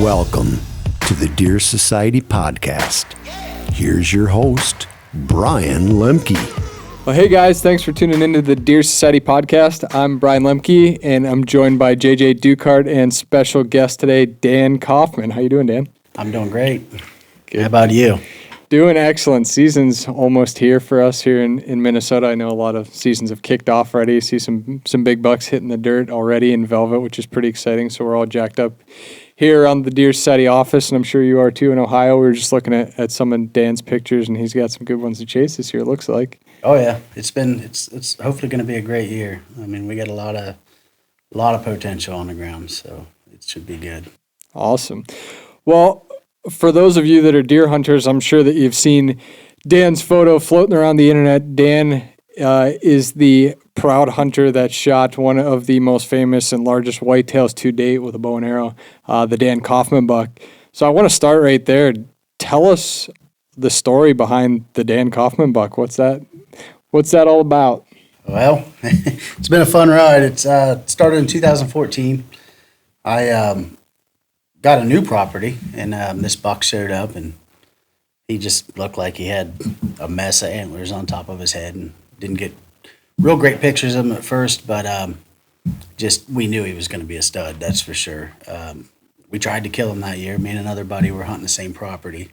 Welcome to the Deer Society Podcast. Here's your host, Brian Lemke. Well, hey guys, thanks for tuning into the Deer Society Podcast. I'm Brian Lemke, and I'm joined by JJ Ducart and special guest today, Dan Coffman. How you doing, Dan? I'm doing great. Good. How about you? Doing excellent. Season's almost here for us here in Minnesota. I know a lot of seasons have kicked off already. I see some big bucks hitting the dirt already in velvet, which is pretty exciting. So we're all jacked up here around the Deer Society office, and I'm sure you are too in Ohio. We were just looking at some of Dan's pictures, and he's got some good ones to chase this year, it looks like. Oh yeah, it's hopefully going to be a great year. I mean, we got a lot of potential on the ground, so it should be good. Awesome. Well, for those of you that are deer hunters, I'm sure that you've seen Dan's photo floating around the internet. Dan is the proud hunter that shot one of the most famous and largest whitetails to date with a bow and arrow, the Dan Coffman buck. So I want to start right there. Tell us the story behind the Dan Coffman buck. What's that all about? Well, it's been a fun ride. It started in 2014. I got a new property, and this buck showed up, and he just looked like he had a mess of antlers on top of his head, and didn't get real great pictures of him at first, but we knew he was going to be a stud, that's for sure. We tried to kill him that year. Me and another buddy were hunting the same property.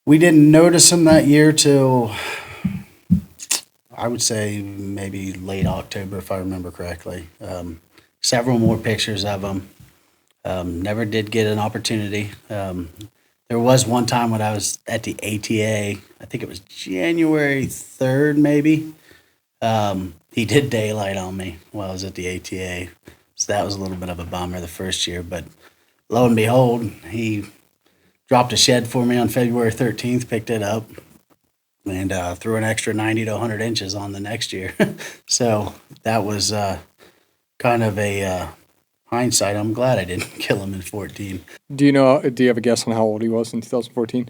We didn't notice him that year till, I would say, maybe late October, if I remember correctly. Several more pictures of him. Never did get an opportunity. There was one time when I was at the ATA, I think it was January 3rd, maybe. He did daylight on me while I was at the ATA. So that was a little bit of a bummer the first year. But lo and behold, he dropped a shed for me on February 13th, picked it up, and threw an extra 90 to 100 inches on the next year. So that was kind of a hindsight. I'm glad I didn't kill him in 14. Do you have a guess on how old he was in 2014?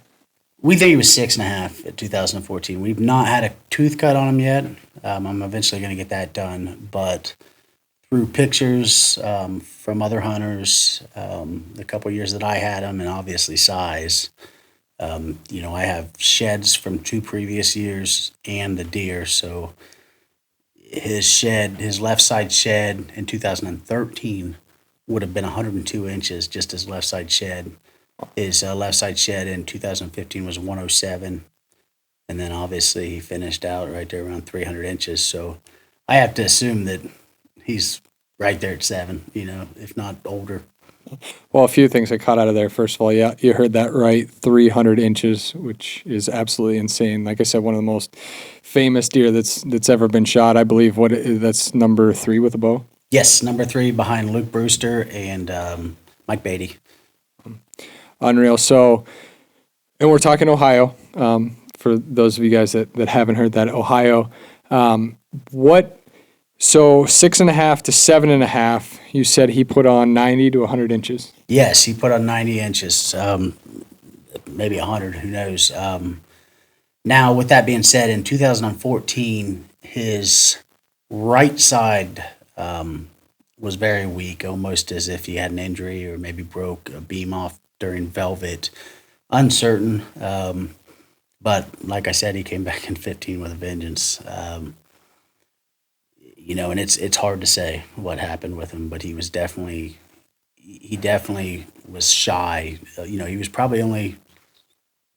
We think he was 6.5 at 2014. We've not had a tooth cut on him yet. I'm eventually going to get that done, but through pictures from other hunters, the couple years that I had him, and obviously size, I have sheds from 2 previous years and the deer. So his left side shed in 2013 would have been 102 inches, just his left side shed. His left side shed in 2015 was 107. And then obviously he finished out right there around 300 inches. So I have to assume that he's right there at 7, if not older. Well, a few things I caught out of there. First of all, yeah, you heard that right, 300 inches, which is absolutely insane. Like I said, one of the most famous deer that's ever been shot. I believe that's number 3 with a bow? Yes, number 3 behind Luke Brewster and Mike Beatty. Unreal. So, and we're talking Ohio. For those of you guys that haven't heard that, Ohio. So 6.5 to 7.5, you said he put on 90 to 100 inches. Yes, he put on 90 inches, maybe 100, who knows. Now, with that being said, in 2014, his right side was very weak, almost as if he had an injury or maybe broke a beam off during velvet. Uncertain, but like I said, he came back in 15 with a vengeance. And it's hard to say what happened with him, but he definitely was shy. He was probably only,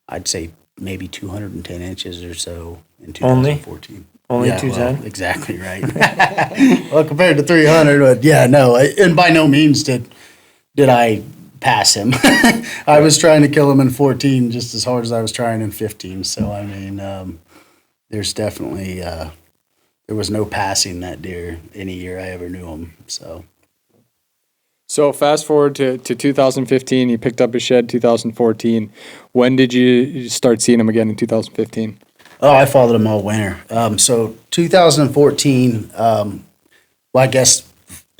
I'd say, maybe 210 inches or so in 2014. Only 210? Well, exactly right. Well, compared to 300, but yeah, no, and by no means did I pass him. I was trying to kill him in 14 just as hard as I was trying in 15. So, I mean, there's definitely, there was no passing that deer any year I ever knew him. So fast forward to 2015, you picked up his shed 2014. When did you start seeing him again in 2015? Oh, I followed him all winter. So 2014, I guess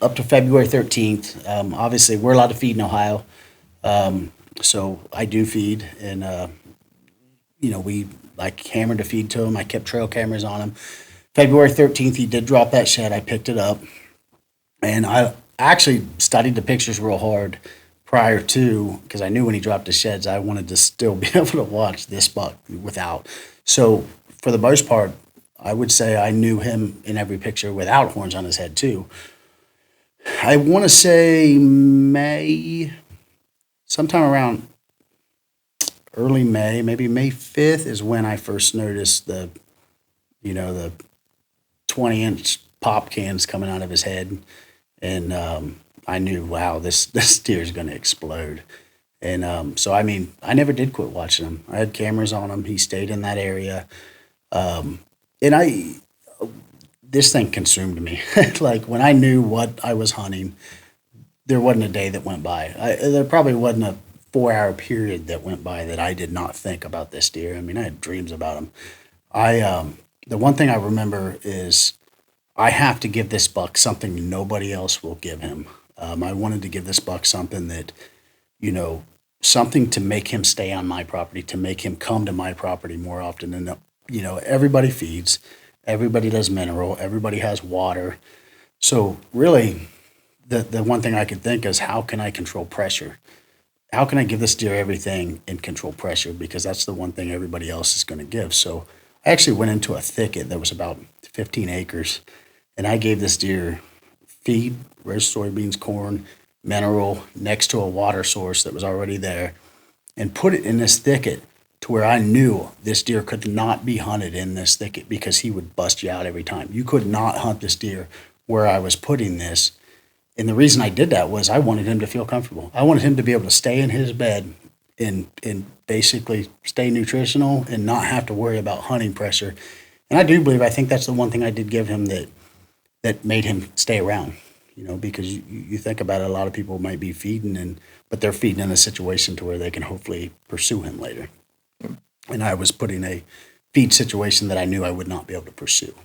up to February 13th, obviously we're allowed to feed in Ohio. So I do feed, and, we hammered to feed to him. I kept trail cameras on him. February 13th, he did drop that shed. I picked it up, and I actually studied the pictures real hard prior to, because I knew when he dropped the sheds, I wanted to still be able to watch this buck without. So for the most part, I would say I knew him in every picture without horns on his head too. I want to say sometime around early May, maybe May 5th is when I first noticed the 20-inch pop cans coming out of his head. And I knew, wow, this deer is going to explode. And so, I mean, I never did quit watching him. I had cameras on him. He stayed in that area. And this thing consumed me. Like, when I knew what I was hunting, there wasn't a day that went by. There probably wasn't a 4-hour period that went by that I did not think about this deer. I mean, I had dreams about him. The one thing I remember is I have to give this buck something nobody else will give him. I wanted to give this buck something that, something to make him stay on my property, to make him come to my property more often. And, everybody feeds, everybody does mineral, everybody has water. So really, the one thing I could think is, how can I control pressure? How can I give this deer everything and control pressure? Because that's the one thing everybody else is going to give. So I actually went into a thicket that was about 15 acres, and I gave this deer feed, roast soybeans, corn, mineral, next to a water source that was already there, and put it in this thicket to where I knew this deer could not be hunted in this thicket because he would bust you out every time. You could not hunt this deer where I was putting this. And the reason I did that was I wanted him to feel comfortable. I wanted him to be able to stay in his bed and basically stay nutritional and not have to worry about hunting pressure. And I think that's the one thing I did give him that made him stay around, because you think about it, a lot of people might be feeding, but they're feeding in a situation to where they can hopefully pursue him later. And I was putting a feed situation that I knew I would not be able to pursue.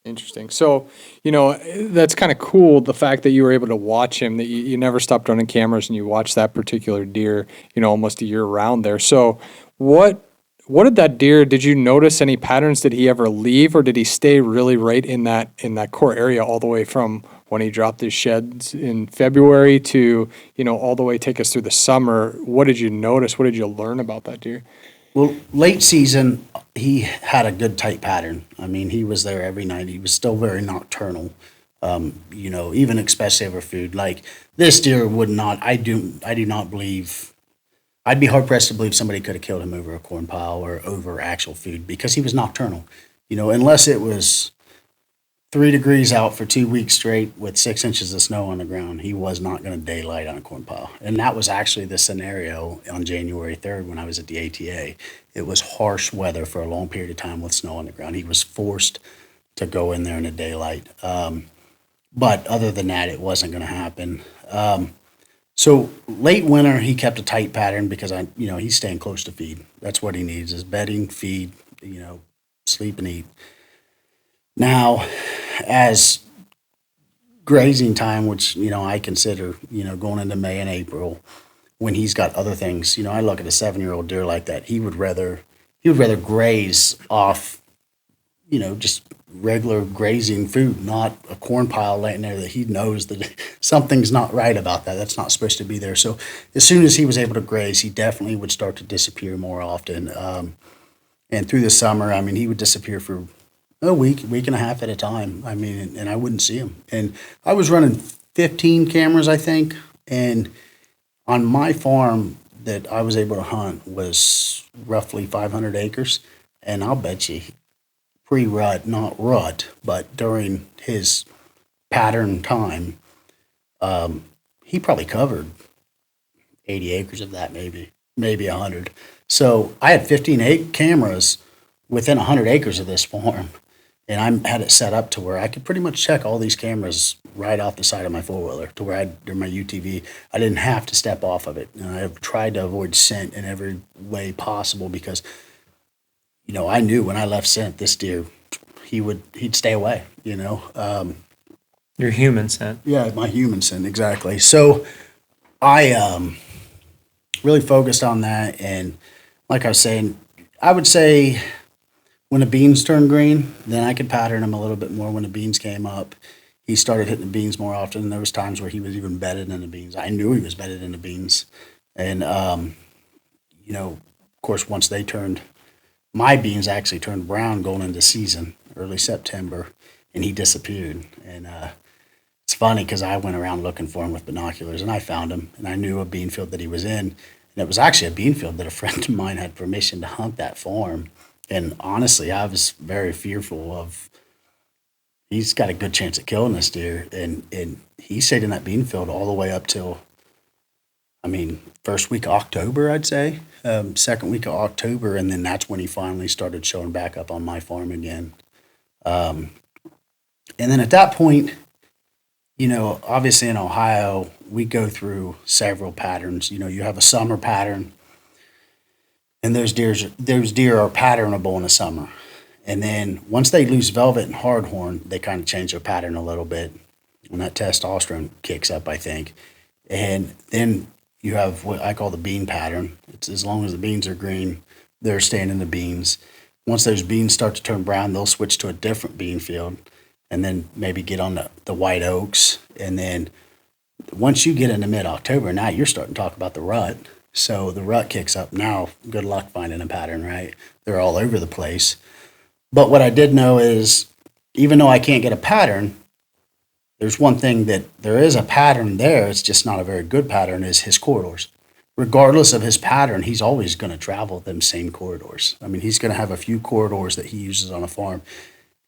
Interesting. So, that's kind of cool, the fact that you were able to watch him, that you never stopped running cameras and you watched that particular deer, almost a year round there. So what did that deer, did you notice any patterns? Did he ever leave, or did he stay really right in that core area all the way from when he dropped his sheds in February to, all the way take us through the summer? What did you notice? What did you learn about that deer? Well, late season, he had a good tight pattern. I mean, he was there every night. He was still very nocturnal, even especially over food. Like, this deer would not, I do not believe, I'd be hard pressed to believe somebody could have killed him over a corn pile or over actual food, because he was nocturnal. Unless it was 3 degrees out for 2 weeks straight with 6 inches of snow on the ground, he was not going to daylight on a corn pile. And that was actually the scenario on January 3rd when I was at the ATA. It was harsh weather for a long period of time with snow on the ground. He was forced to go in there in the daylight. But other than that, it wasn't going to happen. So late winter, he kept a tight pattern because he's staying close to feed. That's what he needs, is bedding, feed, sleep and eat. Now, as grazing time, which, I consider, going into May and April, when he's got other things, I look at a 7-year-old deer like that, he would rather graze off, just regular grazing food, not a corn pile laying there that he knows that something's not right about that. That's not supposed to be there. So as soon as he was able to graze, he definitely would start to disappear more often. And through the summer, he would disappear for a week and a half at a time. And I wouldn't see him. And I was running 15 cameras, I think. And on my farm that I was able to hunt was roughly 500 acres. And I'll bet you, pre-rut, not rut, but during his pattern time, he probably covered 80 acres of that, maybe 100. So I had 15 cameras within 100 acres of this farm. And I had it set up to where I could pretty much check all these cameras right off the side of my four-wheeler, to where during my UTV, I didn't have to step off of it. And I've tried to avoid scent in every way possible because, I knew when I left scent, this deer, he'd stay away, Your human scent. Yeah, my human scent, exactly. So I really focused on that. And like I was saying, I would say when the beans turned green, then I could pattern them a little bit more when the beans came up. he started hitting the beans more often. There was times where he was even bedded in the beans. I knew he was bedded in the beans. And, of course, once they turned, my beans actually turned brown going into season, early September, and he disappeared. And it's funny because I went around looking for him with binoculars, and I found him, and I knew a bean field that he was in. And it was actually a bean field that a friend of mine had permission to hunt that farm. And honestly, I was very fearful of, he's got a good chance of killing this deer. And he stayed in that bean field all the way up till, first week of October, I'd say, second week of October. And then that's when he finally started showing back up on my farm again. And then at that point, obviously in Ohio, we go through several patterns. You have a summer pattern, and those deer are patternable in the summer. And then once they lose velvet and hardhorn, they kind of change their pattern a little bit when that testosterone kicks up, I think. And then you have what I call the bean pattern. It's as long as the beans are green, they're staying in the beans. Once those beans start to turn brown, they'll switch to a different bean field and then maybe get on the white oaks. And then once you get into mid-October, now you're starting to talk about the rut. So the rut kicks up. Now, good luck finding a pattern, right? They're all over the place. But what I did know is, even though I can't get a pattern, there's one thing that there is a pattern there. It's just not a very good pattern, is his corridors. Regardless of his pattern, he's always going to travel them same corridors. He's going to have a few corridors that he uses on a farm.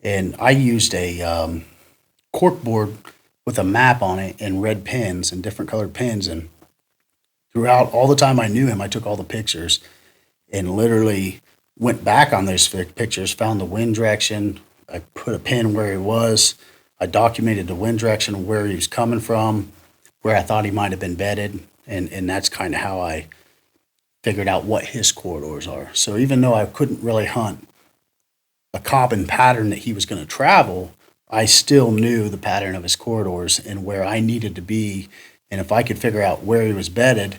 And I used a cork board with a map on it and red pins and different colored pins. And throughout all the time I knew him, I took all the pictures and literally went back on those pictures, found the wind direction. I put a pin where he was. I documented the wind direction, where he was coming from, where I thought he might have been bedded. And that's kind of how I figured out what his corridors are. So even though I couldn't really hunt a common pattern that he was going to travel, I still knew the pattern of his corridors and where I needed to be. And if I could figure out where he was bedded,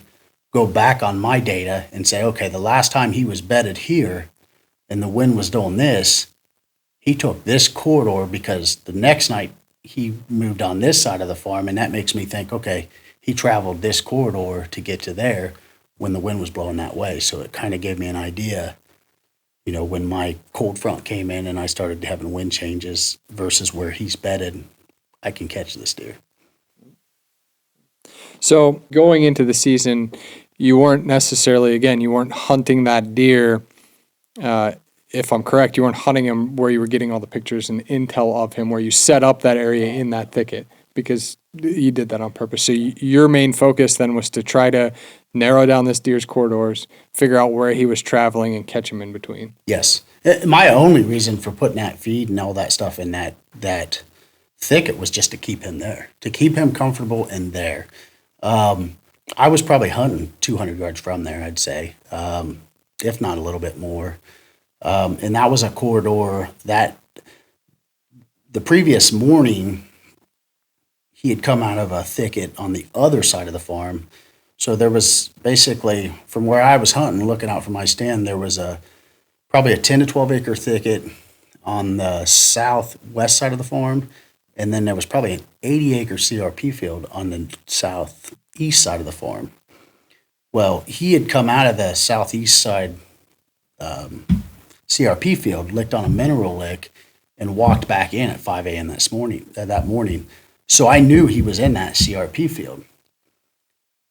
go back on my data and say, okay, the last time he was bedded here and the wind was doing this, he took this corridor because the next night he moved on this side of the farm. And that makes me think, okay, he traveled this corridor to get to there when the wind was blowing that way. So it kind of gave me an idea, when my cold front came in and I started having wind changes versus where he's bedded, I can catch this deer. So going into the season, you weren't hunting that deer. If I'm correct, you weren't hunting him where you were getting all the pictures and intel of him, where you set up that area in that thicket, because you did that on purpose. So your main focus then was to try to narrow down this deer's corridors, figure out where he was traveling, and catch him in between. Yes. My only reason for putting that feed and all that stuff in that thicket was just to keep him there, to keep him comfortable in there. I was probably hunting 200 yards from there, I'd say, if not a little bit more. And that was a corridor that the previous morning he had come out of a thicket on the other side of the farm. So there was basically, from where I was hunting, looking out from my stand, there was probably a 10 to 12 acre thicket on the southwest side of the farm. And then there was probably an 80 acre CRP field on the southeast side of the farm. Well, he had come out of the southeast side CRP field, licked on a mineral lick, and walked back in at 5 a.m. that morning. So I knew he was in that CRP field.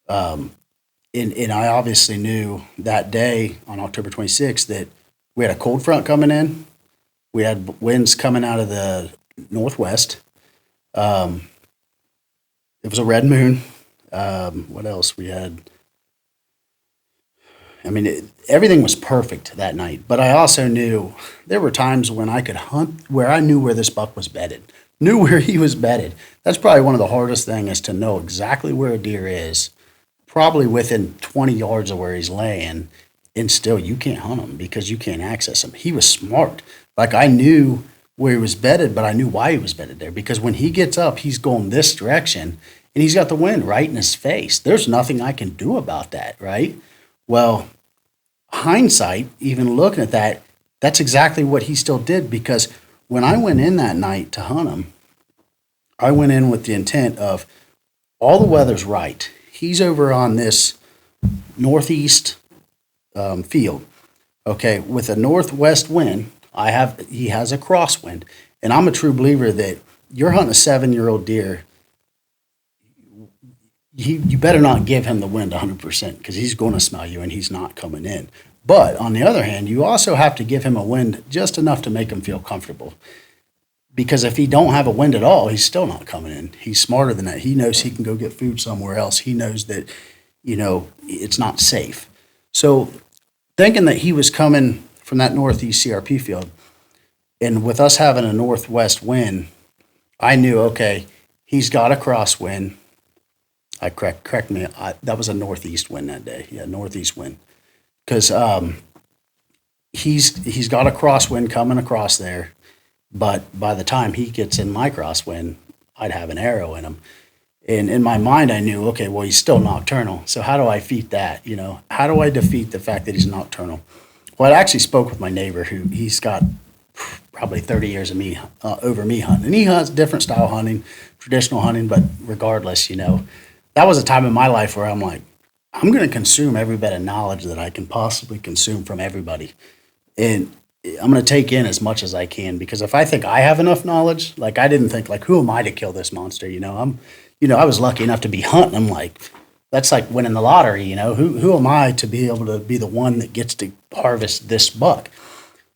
And I obviously knew that day on October 26th that we had a cold front coming in. We had winds coming out of the northwest. It was a red moon. What else we had? Everything was perfect that night. But I also knew there were times when I could hunt where I knew where this buck was bedded, knew where he was bedded. That's probably one of the hardest things, is to know exactly where a deer is, probably within 20 yards of where he's laying, and still you can't hunt him because you can't access him. He was smart. Like, I knew where he was bedded, but I knew why he was bedded there, because when he gets up, he's going this direction, and he's got the wind right in his face. There's nothing I can do about that, right? Well, hindsight, even looking at that, that's exactly what he still did, because when I went in that night to hunt him, I went in with the intent of all the weather's right. He's over on this northeast field. Okay, with a northwest wind, he has a crosswind, and I'm a true believer that you're hunting a 7-year-old deer. You better not give him the wind 100% because he's going to smell you and he's not coming in. But on the other hand, you also have to give him a wind just enough to make him feel comfortable. Because if he don't have a wind at all, he's still not coming in. He's smarter than that. He knows he can go get food somewhere else. He knows that, it's not safe. So thinking that he was coming from that northeast CRP field, and with us having a northwest wind, I knew, okay, he's got a crosswind. Correct me. That was a northeast wind that day. Yeah, northeast wind. Because he's got a crosswind coming across there, but by the time he gets in my crosswind, I'd have an arrow in him. And in my mind, I knew, okay, well, he's still nocturnal. So how do I defeat that? How do I defeat the fact that he's nocturnal? Well, I actually spoke with my neighbor he's got probably 30 years of over me hunting. And he hunts different style hunting, traditional hunting, but regardless, that was a time in my life where I'm like, I'm going to consume every bit of knowledge that I can possibly consume from everybody. And I'm going to take in as much as I can, because if I think I have enough knowledge, like I didn't think like, who am I to kill this monster? I was lucky enough to be hunting. I'm like, that's like winning the lottery, who am I to be able to be the one that gets to harvest this buck?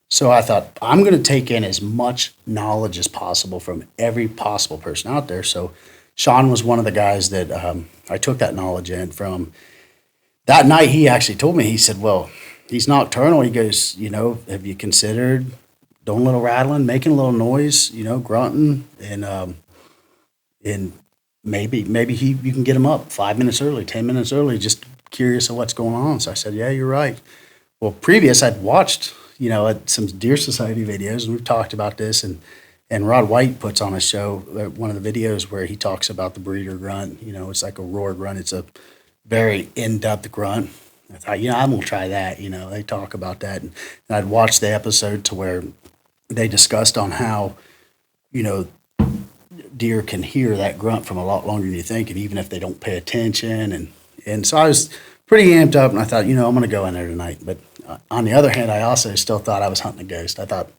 So I thought, I'm going to take in as much knowledge as possible from every possible person out there. So Sean was one of the guys that I took that knowledge in from. That night, he actually told me, he said, well, he's nocturnal. He goes, have you considered doing a little rattling, making a little noise, grunting, and maybe you can get him up 5 minutes early, 10 minutes early, just curious of what's going on. So I said, yeah, you're right. Well, previous, I'd watched, some Deer Society videos, and we've talked about this, and Rod White puts on a show, one of the videos where he talks about the breeder grunt. It's like a roar grunt. It's a very in-depth grunt. I thought, I'm going to try that. They talk about that. And I'd watched the episode to where they discussed on how, deer can hear that grunt from a lot longer than you think, and even if they don't pay attention. And so I was pretty amped up, and I thought, I'm going to go in there tonight. But on the other hand, I also still thought I was hunting a ghost. I thought,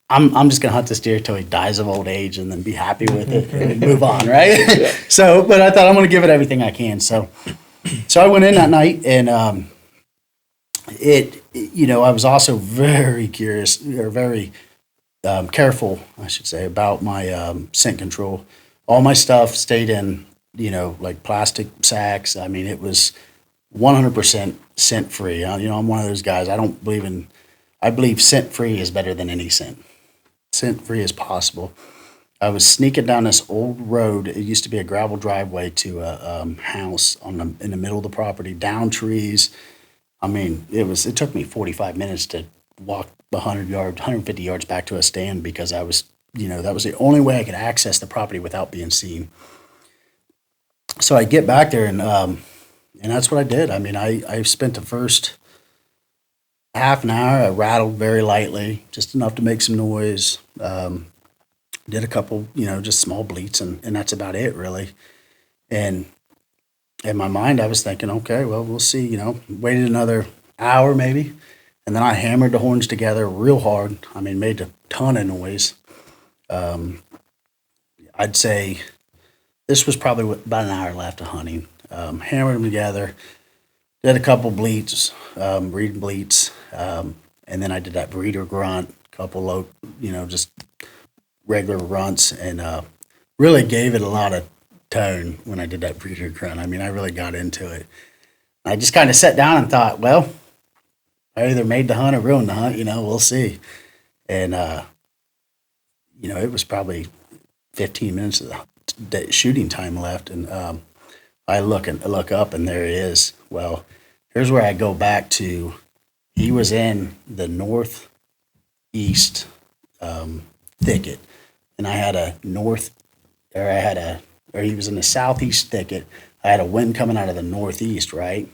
I'm just going to hunt this deer till he dies of old age and then be happy with it and move on, right? Yeah. But I thought I'm going to give it everything I can. So I went in that night, and I was also very curious, or very careful, I should say, about my scent control. All my stuff stayed in, like plastic sacks. I mean, it was 100% scent free. I'm one of those guys. I believe scent free is better than any scent. Scent free as possible. I was sneaking down this old road. It used to be a gravel driveway to a house in the middle of the property, down trees. I mean, it took me 45 minutes to walk 150 yards back to a stand, because I was, that was the only way I could access the property without being seen. So I get back there, and that's what I did. I mean, I spent the first half an hour. I rattled very lightly, just enough to make some noise. Did a couple, just small bleats, and that's about it, really. And in my mind, I was thinking, okay, well, we'll see. Waited another hour maybe, and then I hammered the horns together real hard. I mean, made a ton of noise. I'd say this was probably about an hour left of hunting. Hammered them together. Did a couple bleats, breeding bleats, and then I did that breeder grunt, couple low, just regular runts, and really gave it a lot of tone when I did that breeder grunt. I mean, I really got into it. I just kind of sat down and thought, well, I either made the hunt or ruined the hunt, we'll see. And, it was probably 15 minutes of the shooting time left, and I look up, and there it is. Well, here's where I go back to. He was in the northeast thicket, and I had he was in the southeast thicket. I had a wind coming out of the northeast, right?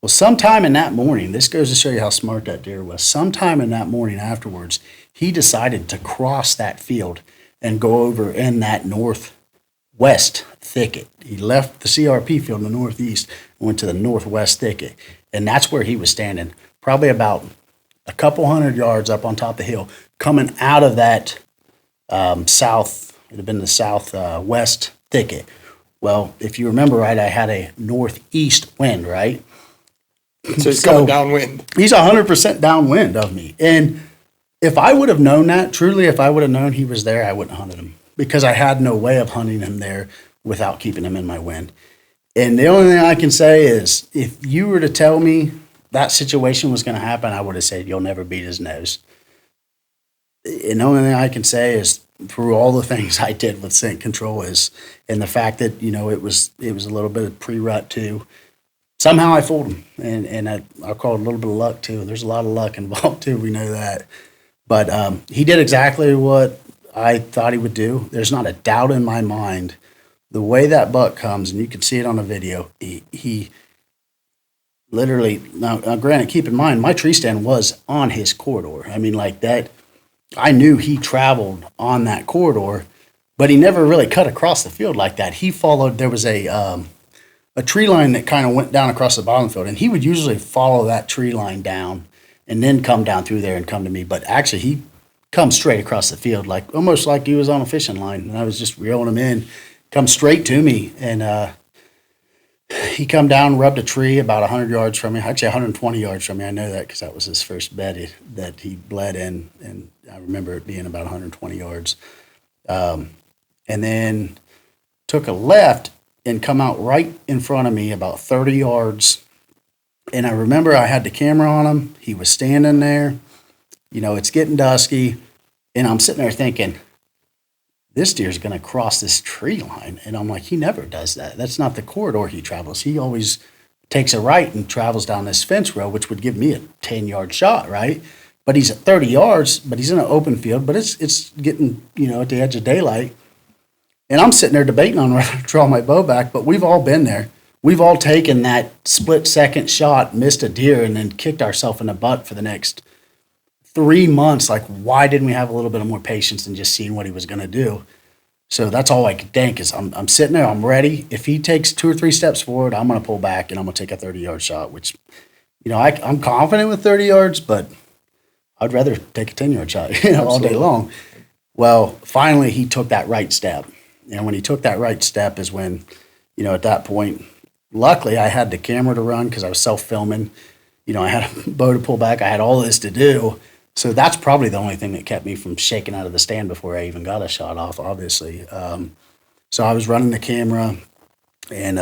Well, sometime in that morning, this goes to show you how smart that deer was. Sometime in that morning afterwards, he decided to cross that field and go over in that north west thicket. He left the CRP field in the northeast and went to the northwest thicket. And that's where he was standing, probably about a couple hundred yards up on top of the hill, coming out of that south, it had been the southwest thicket. Well, if you remember right, I had a northeast wind, right? So he's coming downwind. He's 100% downwind of me. And if I would have known that, truly, if I would have known he was there, I wouldn't have hunted him because I had no way of hunting him there without keeping him in my wind. And the only thing I can say is if you were to tell me that situation was going to happen, I would have said, you'll never beat his nose. And the only thing I can say is through all the things I did with scent control is, and the fact that, it was a little bit of pre-rut too. Somehow I fooled him, and I'll call it a little bit of luck too. There's a lot of luck involved too. We know that, but he did exactly what I thought he would do. There's not a doubt in my mind. The way that buck comes, and you can see it on the video, he literally, now granted, keep in mind, my tree stand was on his corridor. I mean, like that, I knew he traveled on that corridor, but he never really cut across the field like that. He followed, there was a tree line that kind of went down across the bottom of the field, and he would usually follow that tree line down and then come down through there and come to me. But actually, he comes straight across the field, like almost like he was on a fishing line, and I was just reeling him in, come straight to me, and he come down, rubbed a tree about 100 yards from me, actually 120 yards from me. I know that because that was his first bed that he bled in, and I remember it being about 120 yards. And then took a left and come out right in front of me about 30 yards. And I remember I had the camera on him. He was standing there. It's getting dusky. And I'm sitting there thinking, this deer's going to cross this tree line. And I'm like, he never does that. That's not the corridor he travels. He always takes a right and travels down this fence row, which would give me a 10-yard shot, right? But he's at 30 yards, but he's in an open field, but it's getting, at the edge of daylight. And I'm sitting there debating on whether to draw my bow back, but we've all been there. We've all taken that split-second shot, missed a deer, and then kicked ourselves in the butt for the next 3 months. Like, why didn't we have a little bit of more patience than just seeing what he was going to do? So that's all I could think is I'm sitting there, I'm ready. If he takes 2 or 3 steps forward, I'm going to pull back, and I'm going to take a 30-yard shot, which, I'm confident with 30 yards, but I'd rather take a 10-yard shot, all day long. Well, finally, he took that right step. And when he took that right step is when, at that point, luckily I had the camera to run because I was self-filming. I had a bow to pull back. I had all this to do. So that's probably the only thing that kept me from shaking out of the stand before I even got a shot off, obviously. So I was running the camera and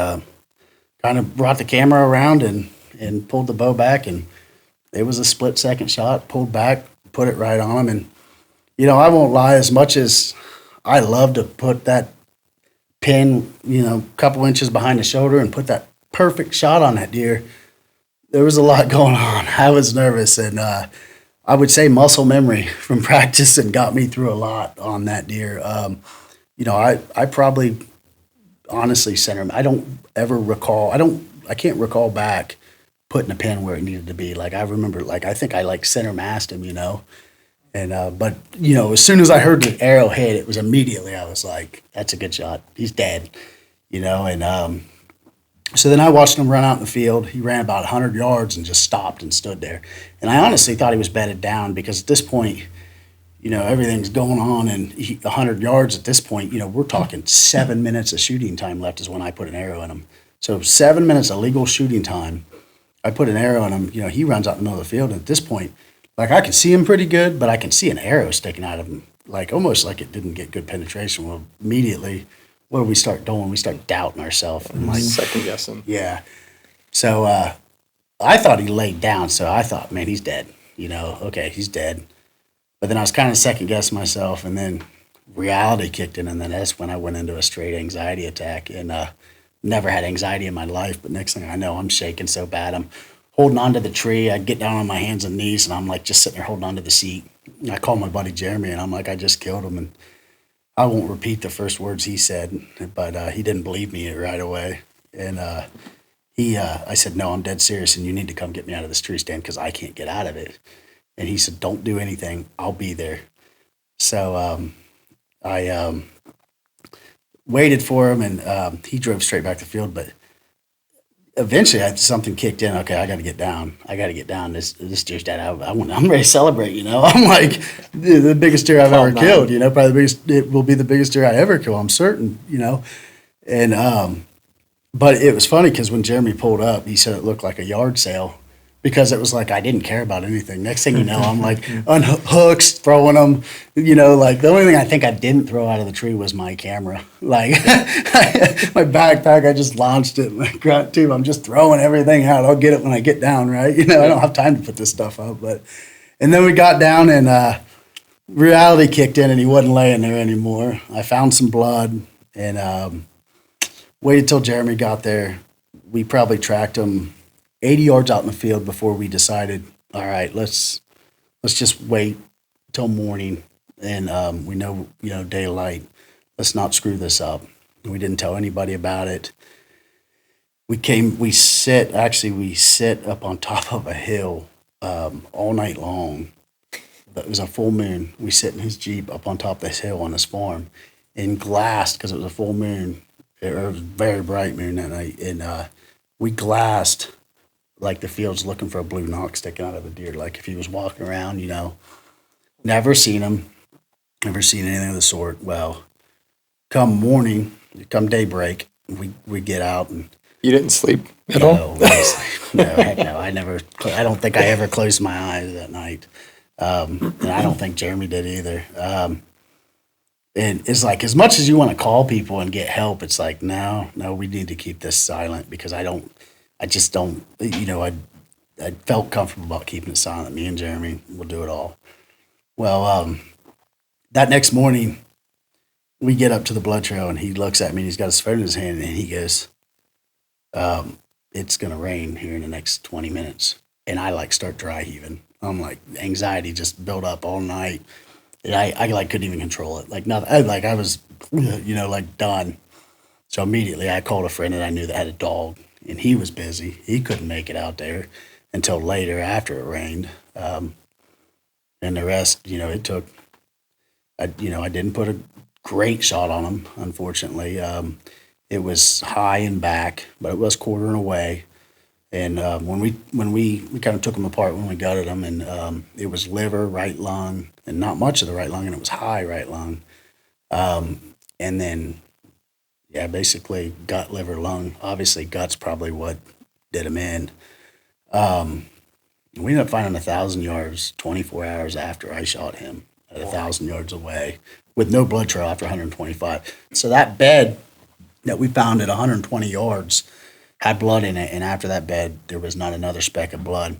kind of brought the camera around and pulled the bow back. And it was a split-second shot, pulled back, put it right on him. And, I won't lie, as much as I love to put that pin, a couple inches behind the shoulder and put that perfect shot on that deer, there was a lot going on. I was nervous, and I would say muscle memory from practice and got me through a lot on that deer. I probably honestly center him. I don't ever recall. I can't recall back putting a pin where it needed to be. Like I remember, I think I center massed him, And, but, as soon as I heard the arrow hit, it was immediately, I was like, that's a good shot. He's dead, and so then I watched him run out in the field. He ran about 100 yards and just stopped and stood there. And I honestly thought he was bedded down because at this point, everything's going on and 100 yards at this point, we're talking 7 minutes of shooting time left is when I put an arrow in him. So 7 minutes of legal shooting time. I put an arrow in him. He runs out in the middle of the field. And at this point, I can see him pretty good, but I can see an arrow sticking out of him, almost like it didn't get good penetration. Well, immediately, what do we start doing? We start doubting ourselves. And second guessing. Yeah. So I thought he laid down, so I thought, man, he's dead. Okay, he's dead. But then I was kind of second guessing myself, and then reality kicked in, and then that's when I went into a straight anxiety attack. And never had anxiety in my life, but next thing I know, I'm shaking so bad. I'm holding onto the tree. I'd get down on my hands and knees, and I'm just sitting there holding onto the seat. I call my buddy Jeremy, and I'm like, I just killed him. And I won't repeat the first words he said, but he didn't believe me right away. And I said, no, I'm dead serious, and you need to come get me out of this tree stand because I can't get out of it. And he said, don't do anything. I'll be there. So waited for him, and he drove straight back to the field. But eventually, something kicked in. Okay, I got to get down. This deer's dead. I'm ready to celebrate. I'm like the biggest deer I've ever killed. Probably the biggest. It will be the biggest deer I ever kill. I'm certain. And but it was funny because when Jeremy pulled up, he said it looked like a yard sale. Because it was like I didn't care about anything. Next thing you know, I'm like on hooks, throwing them. Like the only thing I think I didn't throw out of the tree was my camera. Like my backpack, I just launched it. My grunt tube, I'm just throwing everything out. I'll get it when I get down, right? I don't have time to put this stuff up. And then we got down and reality kicked in, and he wasn't laying there anymore. I found some blood and waited till Jeremy got there. We probably tracked him 80 yards out in the field before we decided, all right, let's just wait till morning and we know daylight. Let's not screw this up. We didn't tell anybody about it. We sit up on top of a hill all night long. It was a full moon. We sit in his Jeep up on top of this hill on his farm and glassed because it was a full moon. It was a very bright moon that night. And we glassed like the field's looking for a blue knock sticking out of a deer. Like if he was walking around, never seen him, never seen anything of the sort. Well, come morning, come daybreak, we get out and. You didn't sleep at all? No, heck no. I don't think I ever closed my eyes that night. And I don't think Jeremy did either. And it's like, as much as you want to call people and get help, it's like, no, we need to keep this silent because I just don't, I felt comfortable about keeping it silent. Me and Jeremy will do it all. Well, that next morning, we get up to the blood trail, and he looks at me, and he's got his phone in his hand, and he goes, it's going to rain here in the next 20 minutes. And I, start dry heaving. I'm like, anxiety just built up all night. And I couldn't even control it. Like, nothing. I was, done. So immediately, I called a friend that I knew that had a dog. And he was busy. He couldn't make it out there until later after it rained. And the rest, it took, I didn't put a great shot on him, unfortunately. It was high and back, but it was quartering away. And when we kind of took him apart when we gutted him, and it was liver, right lung, and not much of the right lung, and it was high right lung. And then basically gut, liver, lung. Obviously, gut's probably what did him in. We ended up finding 1,000 yards 24 hours after I shot him at 1,000 yards away with no blood trail after 125. So that bed that we found at 120 yards had blood in it, and after that bed, there was not another speck of blood.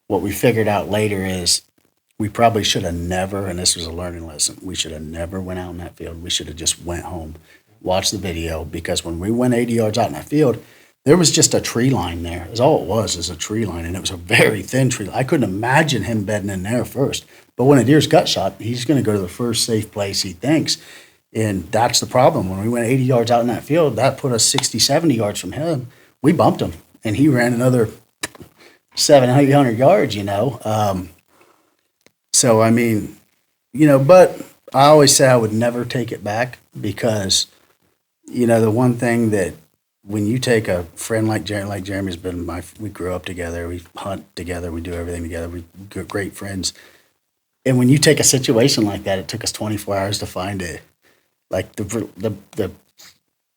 What we figured out later is we probably should have never, and this was a learning lesson, we should have never went out in that field. We should have just went home. Watch the video, because when we went 80 yards out in that field, there was just a tree line there. That's all it was, is a tree line, and it was a very thin tree line. I couldn't imagine him bedding in there first. But when a deer's gut shot, he's going to go to the first safe place he thinks, and that's the problem. When we went 80 yards out in that field, that put us 60, 70 yards from him. We bumped him, and he ran another 700, 800 yards, So, I mean, but I always say I would never take it back because the one thing that when you take a friend like Jeremy's been we grew up together, we hunt together, we do everything together, we're great friends. And when you take a situation like that, it took us 24 hours to find it. Like the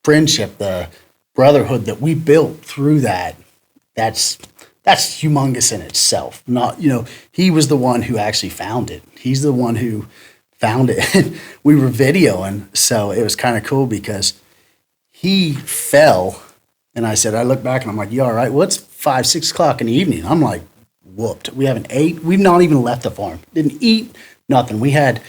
friendship, the brotherhood that we built through that's humongous in itself. Not, he was the one who actually found it. He's the one who found it. We were videoing, so it was kind of cool because he fell, and I looked back and I'm like, you all right? Well, it's 5, 6 o'clock in the evening. I'm like, whooped. We haven't ate. We've not even left the farm. Didn't eat, nothing. We had,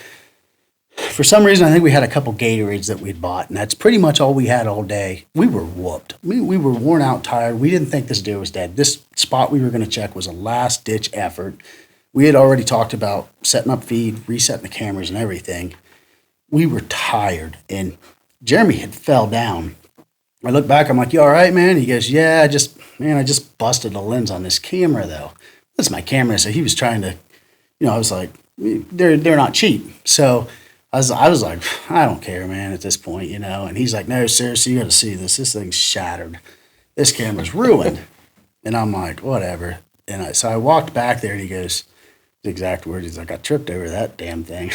for some reason, I think we had a couple Gatorades that we'd bought, and that's pretty much all we had all day. We were whooped. We were worn out, tired. We didn't think this deer was dead. This spot we were going to check was a last-ditch effort. We had already talked about setting up feed, resetting the cameras and everything. We were tired, and Jeremy had fell down. I look back, I'm like, you all right, man? He goes, yeah, I just busted the lens on this camera, though. That's my camera. So he was trying to, I was like, they're not cheap. So I was like, I don't care, man, at this point, you know. And he's like, no, seriously, you got to see this. This thing's shattered. This camera's ruined. And I'm like, whatever. And so I walked back there, and he goes, the exact words, he's like, I tripped over that damn thing.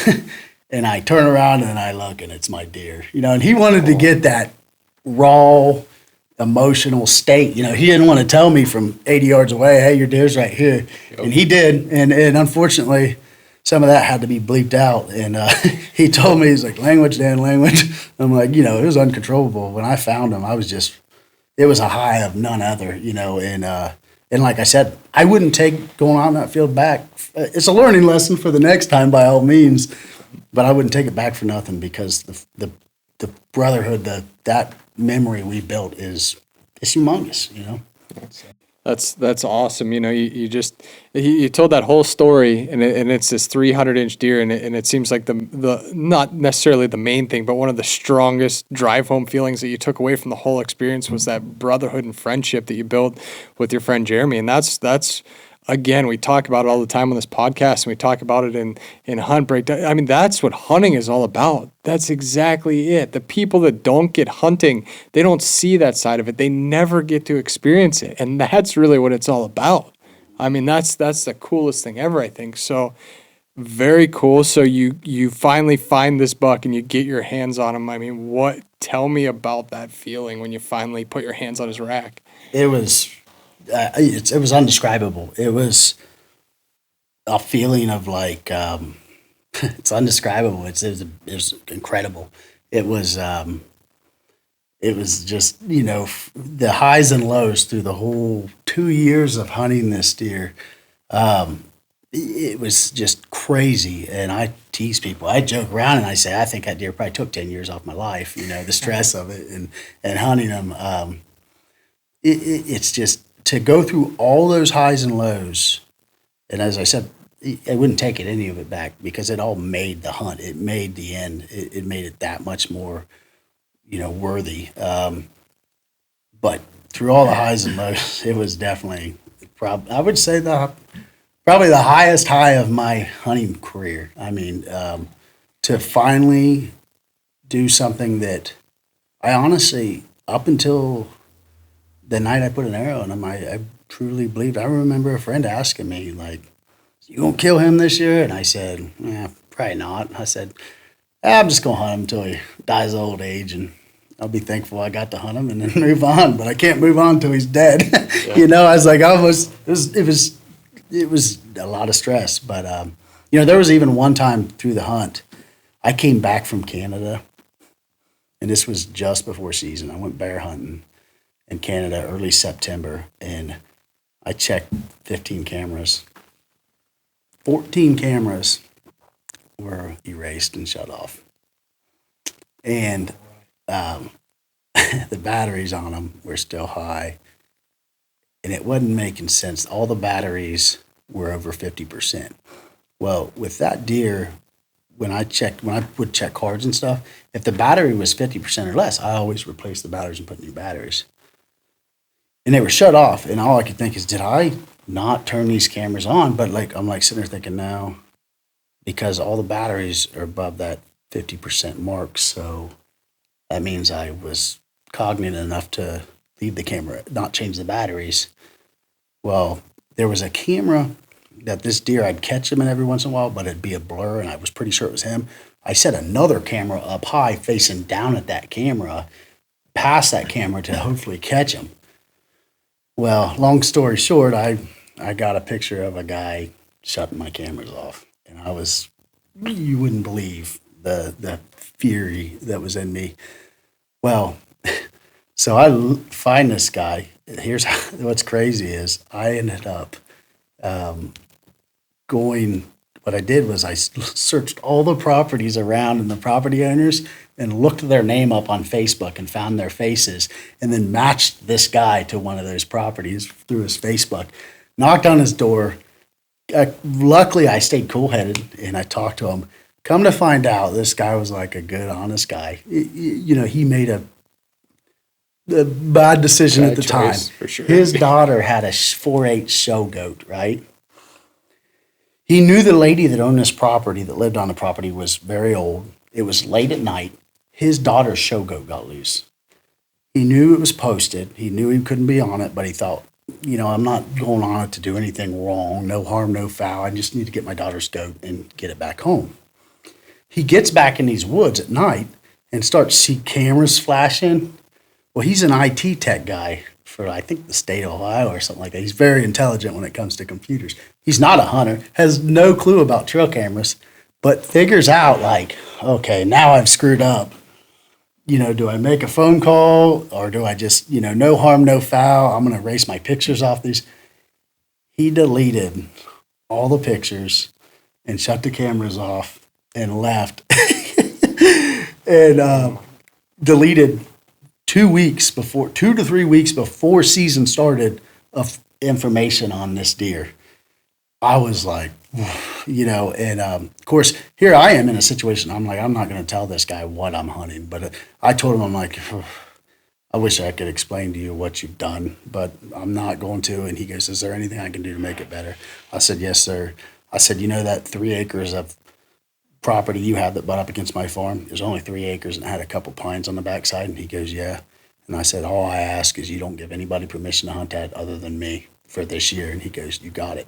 And I turn around and I look, and it's my deer, you know. And he wanted to get that raw, emotional state. You know, he didn't want to tell me from 80 yards away, hey, your deer's right here. Yep. And he did. And unfortunately, some of that had to be bleeped out. And he told me, he's like, language, Dan, language. I'm like, you know, it was uncontrollable. When I found him, it was a high of none other, you know. And like I said, I wouldn't take going on that field back. It's a learning lesson for the next time, by all means. But I wouldn't take it back for nothing, because the brotherhood, that memory we built is humongous, you know. That's awesome. You know, you told that whole story, and it's this 300-inch deer, and it seems like the not necessarily the main thing, but one of the strongest drive home feelings that you took away from the whole experience was that brotherhood and friendship that you built with your friend Jeremy, and that's. Again, we talk about it all the time on this podcast, and we talk about it in Hunt Breakdown. I mean, that's what hunting is all about. That's exactly it. The people that don't get hunting, they don't see that side of it. They never get to experience it, and that's really what it's all about. I mean, that's the coolest thing ever, I think. So, very cool. So you finally find this buck and you get your hands on him. I mean, tell me about that feeling when you finally put your hands on his rack. It was undescribable. It was a feeling of like, it's undescribable. It was incredible. It was just, you know, the highs and lows through the whole 2 years of hunting this deer. It was just crazy. And I tease people. I joke around and I say, I think that deer probably took 10 years off my life, you know, the stress of it and hunting them. It's just, to go through all those highs and lows, and as I said, I wouldn't take any of it back, because it all made the hunt. It made the end. It made it that much more, you know, worthy. But through all the highs and lows, it was definitely, I would say probably the highest high of my hunting career. I mean, to finally do something that I honestly, up until the night I put an arrow in him, I truly believed. I remember a friend asking me, like, you gonna kill him this year? And I said, yeah, probably not. I said, I'm just gonna hunt him until he dies of old age, and I'll be thankful I got to hunt him and then move on. But I can't move on until he's dead. Yeah. You know, I was like, it was a lot of stress. But you know, there was even one time through the hunt, I came back from Canada, and this was just before season. I went bear hunting in Canada early September, and I checked 15 cameras. 14 cameras were erased and shut off. And the batteries on them were still high, and it wasn't making sense. All the batteries were over 50%. Well, with that deer, when I would check cards and stuff, if the battery was 50% or less, I always replaced the batteries and put new batteries. And they were shut off, and all I could think is, did I not turn these cameras on? But like, I'm like sitting there thinking, no, because all the batteries are above that 50% mark. So that means I was cognizant enough to leave the camera, not change the batteries. Well, there was a camera that this deer, I'd catch him in every once in a while, but it'd be a blur, and I was pretty sure it was him. I set another camera up high facing down at that camera, past that camera to hopefully catch him. Well, long story short, I got a picture of a guy shutting my cameras off, and you wouldn't believe the fury that was in me. Well, so I find this guy. Here's what's crazy is I ended up what I did was I searched all the properties around and the property owners and looked their name up on Facebook and found their faces, and then matched this guy to one of those properties through his Facebook. Knocked on his door. Luckily, I stayed cool-headed, and I talked to him. Come to find out, this guy was like a good, honest guy. You know, he made a bad decision at the time. For sure. His daughter had a 4-H show goat, right? He knew the lady that owned this property, that lived on the property, was very old. It was late at night. His daughter's show goat got loose. He knew it was posted. He knew he couldn't be on it, but he thought, I'm not going on it to do anything wrong. No harm, no foul. I just need to get my daughter's goat and get it back home. He gets back in these woods at night and starts to see cameras flashing. Well, he's an IT tech guy for, I think, the state of Ohio or something like that. He's very intelligent when it comes to computers. He's not a hunter, has no clue about trail cameras, but figures out, like, okay, now I've screwed up. Do I make a phone call or do I just, no harm, no foul? I'm going to erase my pictures off these. He deleted all the pictures and shut the cameras off and left and deleted 2 to 3 weeks before season started of information on this deer. I was like, and of course, here I am in a situation. I'm like, I'm not going to tell this guy what I'm hunting, but I told him, I'm like, I wish I could explain to you what you've done, but I'm not going to. And he goes, is there anything I can do to make it better? I said, yes, sir. I said, that 3 acres of property you have that butt up against my farm, there's only 3 acres and it had a couple pines on the backside. And he goes, yeah. And I said, all I ask is you don't give anybody permission to hunt that other than me for this year. And he goes, you got it.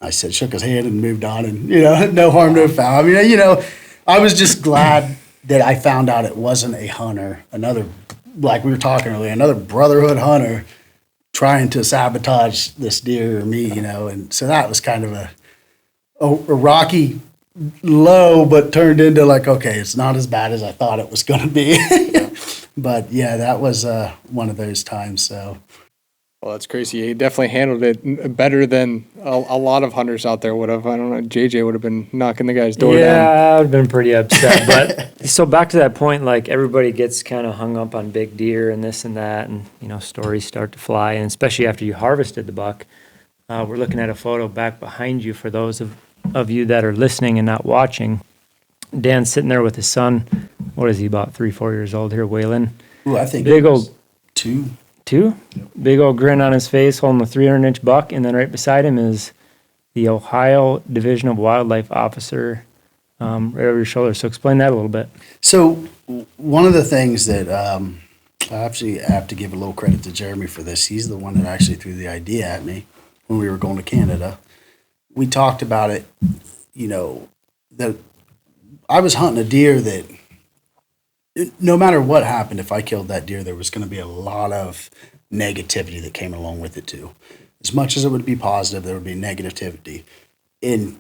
I said, shook his hand and moved on, and no harm, no foul. I mean, I was just glad that I found out it wasn't a hunter, another, like we were talking earlier, another brotherhood hunter trying to sabotage this deer or me, and so that was kind of a rocky low, but turned into like, okay, it's not as bad as I thought it was going to be. But yeah, that was one of those times. So. Well, that's crazy. He definitely handled it better than a lot of hunters out there would have. I don't know. JJ would have been knocking the guy's door down. Yeah, I would have been pretty upset. But so back to that point, like everybody gets kind of hung up on big deer and this and that, and stories start to fly, and especially after you harvested the buck. We're looking at a photo back behind you for those of you that are listening and not watching. Dan's sitting there with his son. What is he, about 3-4 years old here, Waylon? Ooh, I think big old 2. Big old grin on his face, holding a 300-inch buck, and then right beside him is the Ohio Division of Wildlife officer right over your shoulder. So explain that a little bit. So one of the things that I actually have to give a little credit to Jeremy for this. He's the one that actually threw the idea at me when we were going to Canada. We talked about it, that I was hunting a deer that no matter what happened, if I killed that deer, there was going to be a lot of negativity that came along with it too. As much as it would be positive, there would be negativity. And,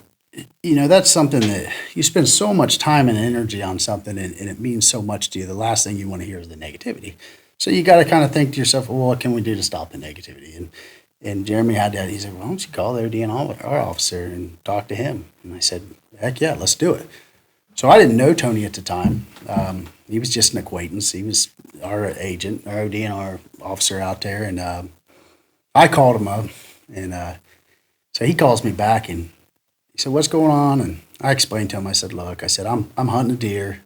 that's something that you spend so much time and energy on something and it means so much to you. The last thing you want to hear is the negativity. So you got to kind of think to yourself, well, what can we do to stop the negativity? And Jeremy had that. He said, why don't you call their DNR officer and talk to him? And I said, heck yeah, let's do it. So I didn't know Tony at the time. He was just an acquaintance. He was our agent, our DNR officer out there. And I called him up. And so he calls me back and he said, what's going on? And I explained to him, I said, look, I'm hunting a deer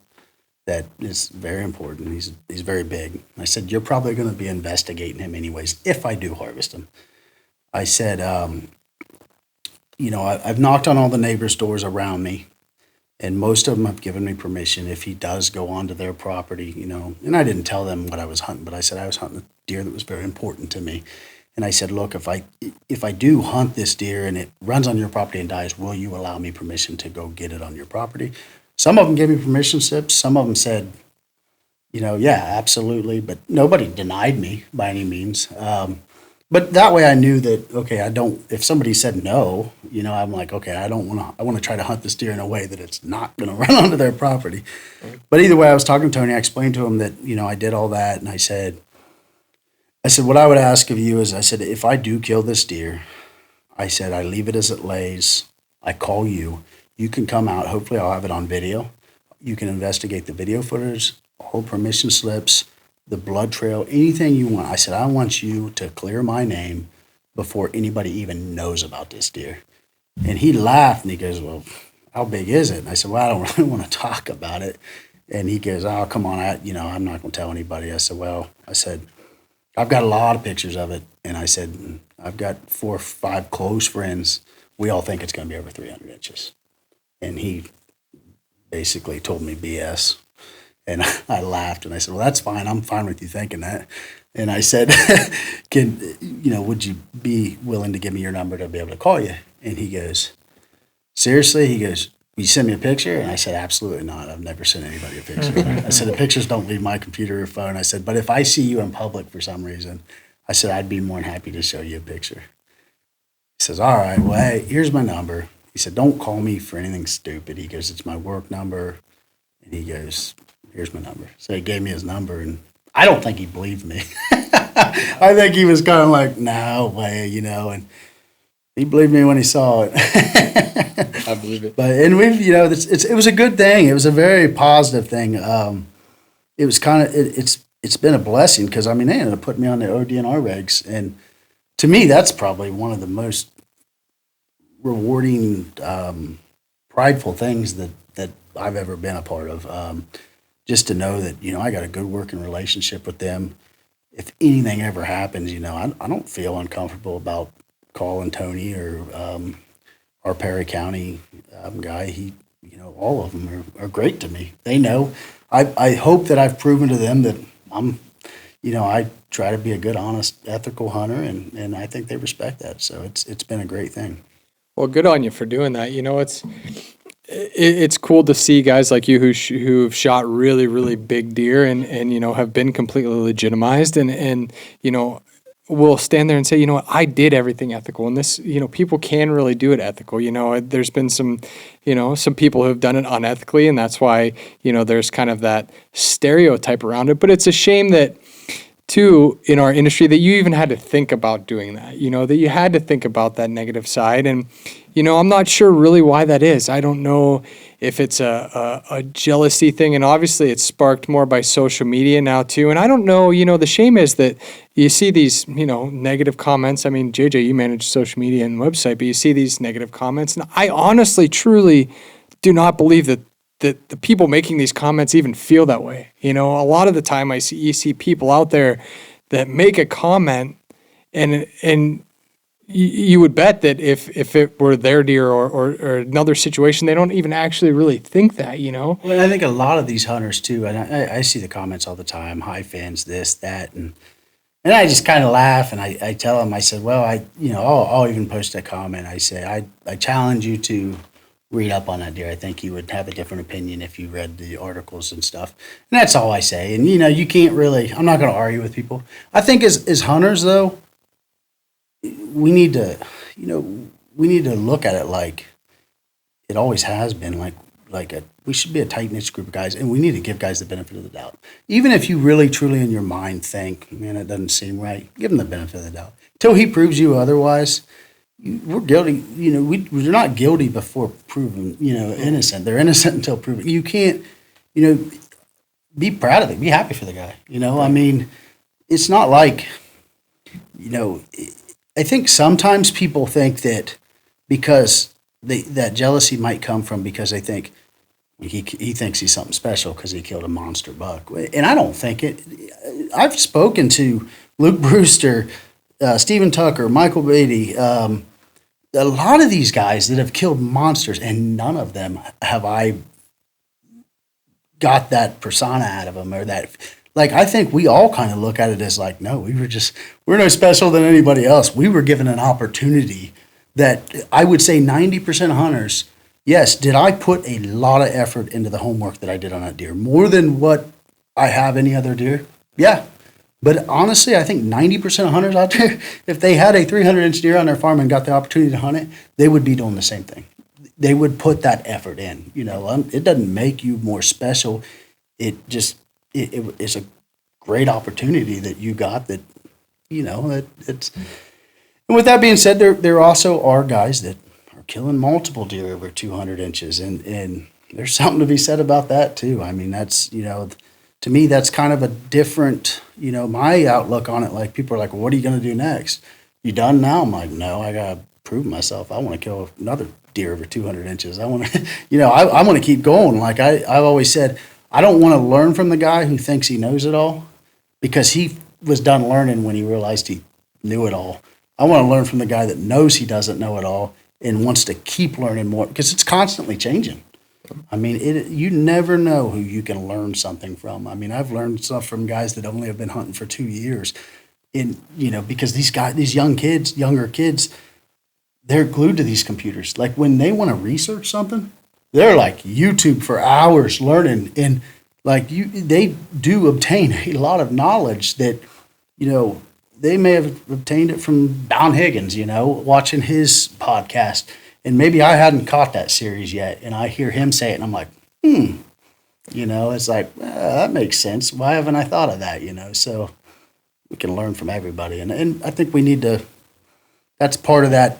that is very important. He's very big. And I said, you're probably going to be investigating him anyways if I do harvest him. I said, I've knocked on all the neighbors' doors around me. And most of them have given me permission if he does go onto their property, And I didn't tell them what I was hunting, but I said I was hunting a deer that was very important to me. And I said, look, if I do hunt this deer and it runs on your property and dies, will you allow me permission to go get it on your property? Some of them gave me permission slips. Some of them said, yeah, absolutely. But nobody denied me by any means. But that way I knew that, okay, if somebody said no, I'm like, okay, I want to try to hunt this deer in a way that it's not going to run onto their property. But either way, I was talking to Tony, I explained to him that, I did all that. And I said, what I would ask of you is, I said, if I do kill this deer, I said, I leave it as it lays. I call you. You can come out. Hopefully I'll have it on video. You can investigate the video footage, all permission slips, the blood trail, anything you want. I said, I want you to clear my name before anybody even knows about this deer. And he laughed and he goes, well, how big is it? And I said, well, I don't really want to talk about it. And he goes, oh, come on, I'm not going to tell anybody. I said, I've got a lot of pictures of it. And I said, I've got 4 or 5 close friends. We all think it's going to be over 300 inches. And he basically told me BS. And I laughed and I said, well, that's fine. I'm fine with you thinking that. And I said, would you be willing to give me your number to be able to call you? And he goes, seriously? He goes, will you send me a picture? And I said, absolutely not. I've never sent anybody a picture. I said, the pictures don't leave my computer or phone. I said, but if I see you in public for some reason, I said, I'd be more than happy to show you a picture. He says, all right, well, hey, here's my number. He said, don't call me for anything stupid. He goes, it's my work number. And he goes, here's my number. So he gave me his number, and I don't think he believed me. I think he was kind of like, no way, and he believed me when he saw it. I believe it. But and we've it was a good thing. It was a very positive thing. It was kind of it's been a blessing because they ended up putting me on the ODNR regs, and to me that's probably one of the most rewarding, prideful things that I've ever been a part of. Just to know that I got a good working relationship with them. If anything ever happens, I don't feel uncomfortable about calling Tony or our Perry County guy. He, all of them are great to me. They know. I hope that I've proven to them that I try to be a good, honest, ethical hunter, and I think they respect that. So it's been a great thing. Well, good on you for doing that. It's cool to see guys like you who've shot really, really big deer and have been completely legitimized and will stand there and say, I did everything ethical. And this, people can really do it ethical. There's been some people who have done it unethically, and that's why, there's kind of that stereotype around it. But it's a shame that, too, in our industry, that you even had to think about doing that, that you had to think about that negative side. And, I'm not sure really why that is. I don't know if it's a jealousy thing. And obviously it's sparked more by social media now, too. And I don't know, the shame is that you see these, negative comments. JJ, you manage social media and website, but you see these negative comments. And I honestly, truly do not believe that the people making these comments even feel that way. A lot of the time you see people out there that make a comment and you would bet that if it were their deer or another situation, they don't even actually really think that, Well, I think a lot of these hunters too, and I see the comments all the time, high fins, this, that, and I just kind of laugh and I tell them, I said, well, I'll even post a comment. I say, I challenge you to read up on that deer. I think you would have a different opinion if you read the articles and stuff. And that's all I say. And, you can't really, I'm not going to argue with people. I think as hunters, though, we need to look at it like it always has been, we should be a tight-knit group of guys, and we need to give guys the benefit of the doubt. Even if you really, truly in your mind think, man, it doesn't seem right, give them the benefit of the doubt. Until he proves you otherwise, we're guilty. We're not guilty before proven, innocent. They're innocent until proven. You can't, be proud of it. Be happy for the guy. It's not like, I think sometimes people think that because that jealousy might come from because they think he thinks he's something special because he killed a monster buck. And I don't think it. I've spoken to Luke Brewster, Stephen Tucker, Michael Beatty, a lot of these guys that have killed monsters, and none of them have I got that persona out of them or that. I think we all kind of look at it as no, we're no special than anybody else. We were given an opportunity that I would say 90% of hunters, yes, did I put a lot of effort into the homework that I did on that deer? More than what I have any other deer? Yeah. But honestly, I think 90% of hunters out there, if they had a 300-inch deer on their farm and got the opportunity to hunt it, they would be doing the same thing. They would put that effort in. It doesn't make you more special. It just it's a great opportunity that you got that, it's. And with that being said, there also are guys that are killing multiple deer over 200 inches, and there's something to be said about that too. That's, to me, that's kind of a different, my outlook on it. People are like, well, what are you going to do next? You done now? I'm like, no, I got to prove myself. I want to kill another deer over 200 inches. I want to, I want to keep going. I've always said, I don't want to learn from the guy who thinks he knows it all because he was done learning when he realized he knew it all. I want to learn from the guy that knows he doesn't know it all and wants to keep learning more because it's constantly changing. I mean, you never know who you can learn something from. I mean, I've learned stuff from guys that only have been hunting for 2 years. Because these younger kids, they're glued to these computers. Like when they want to research something, they're like YouTube for hours learning. And like they do obtain a lot of knowledge that, they may have obtained it from Don Higgins, watching his podcast. And maybe I hadn't caught that series yet. And I hear him say it and I'm like, it's like, that makes sense. Why haven't I thought of that? So we can learn from everybody. And I think we need to, that's part of that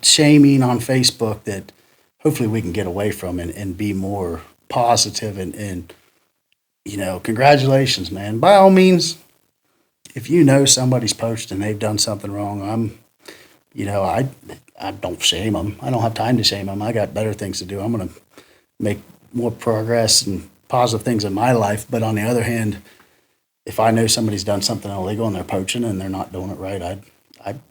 shaming on Facebook that hopefully we can get away from and be more positive and congratulations, man. By all means, if somebody's posted and they've done something wrong, I don't shame them. I don't have time to shame them. I got better things to do. I'm going to make more progress and positive things in my life. But on the other hand, if I know somebody's done something illegal and they're poaching and they're not doing it right,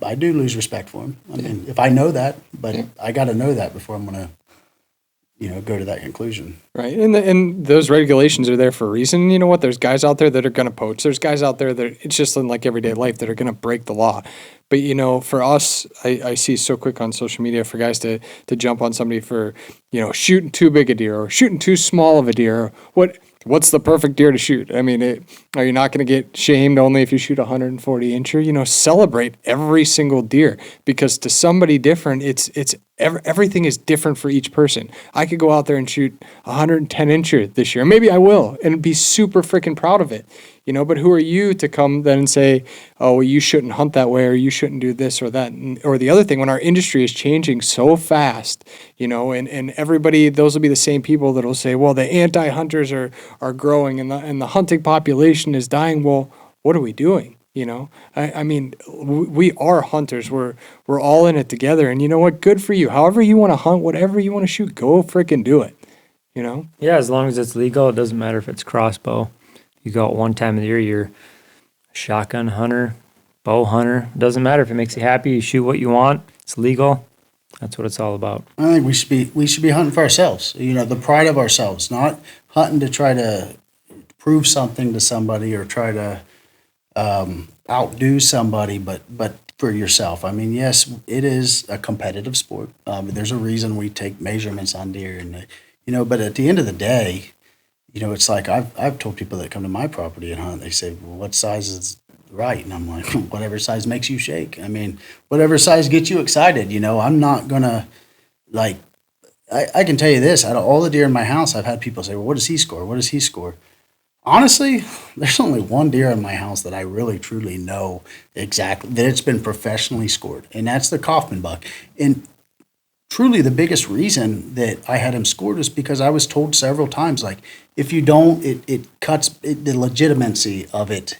I do lose respect for them. I mean, if I know that, but I got to know that before I'm going to, go to that conclusion. Right. And those regulations are there for a reason. You know what? There's guys out there that are going to poach. There's guys out there that it's just in like everyday life that are going to break the law. But, for us, I see so quick on social media for guys to jump on somebody for, shooting too big a deer or shooting too small of a deer. What's the perfect deer to shoot? I mean, are you not going to get shamed only if you shoot a 140 incher? Celebrate every single deer because to somebody different, everything is different for each person. I could go out there and shoot 110 incher this year. Maybe I will and be super freaking proud of it. But who are you to come then and say, oh, well, you shouldn't hunt that way or you shouldn't do this or that? Or the other thing, when our industry is changing so fast, and everybody, those will be the same people that will say, well, the anti-hunters are growing and the hunting population is dying. Well, what are we doing? I mean, we are hunters. We're all in it together. And you know what? Good for you. However you want to hunt, whatever you want to shoot, go freaking do it. Yeah, as long as it's legal, it doesn't matter if it's crossbow. You go out one time of the year, you're a shotgun hunter, bow hunter. It doesn't matter if it makes you happy. You shoot what you want. It's legal. That's what it's all about. I think we should be hunting for ourselves. The pride of ourselves, not hunting to try to prove something to somebody or try to outdo somebody, but for yourself. I mean, yes, it is a competitive sport. There's a reason we take measurements on deer, and but at the end of the day, it's like I've told people that come to my property and hunt. They say, "Well, what size is right?" And I'm like, "Whatever size makes you shake. I mean, whatever size gets you excited." I'm not gonna like. I can tell you this: out of all the deer in my house, I've had people say, "Well, what does he score? What does he score?" Honestly, there's only one deer in my house that I really truly know exactly that it's been professionally scored, and that's the Coffman buck. And truly, the biggest reason that I had him scored is because I was told several times, like, if you don't, it cuts the legitimacy of it.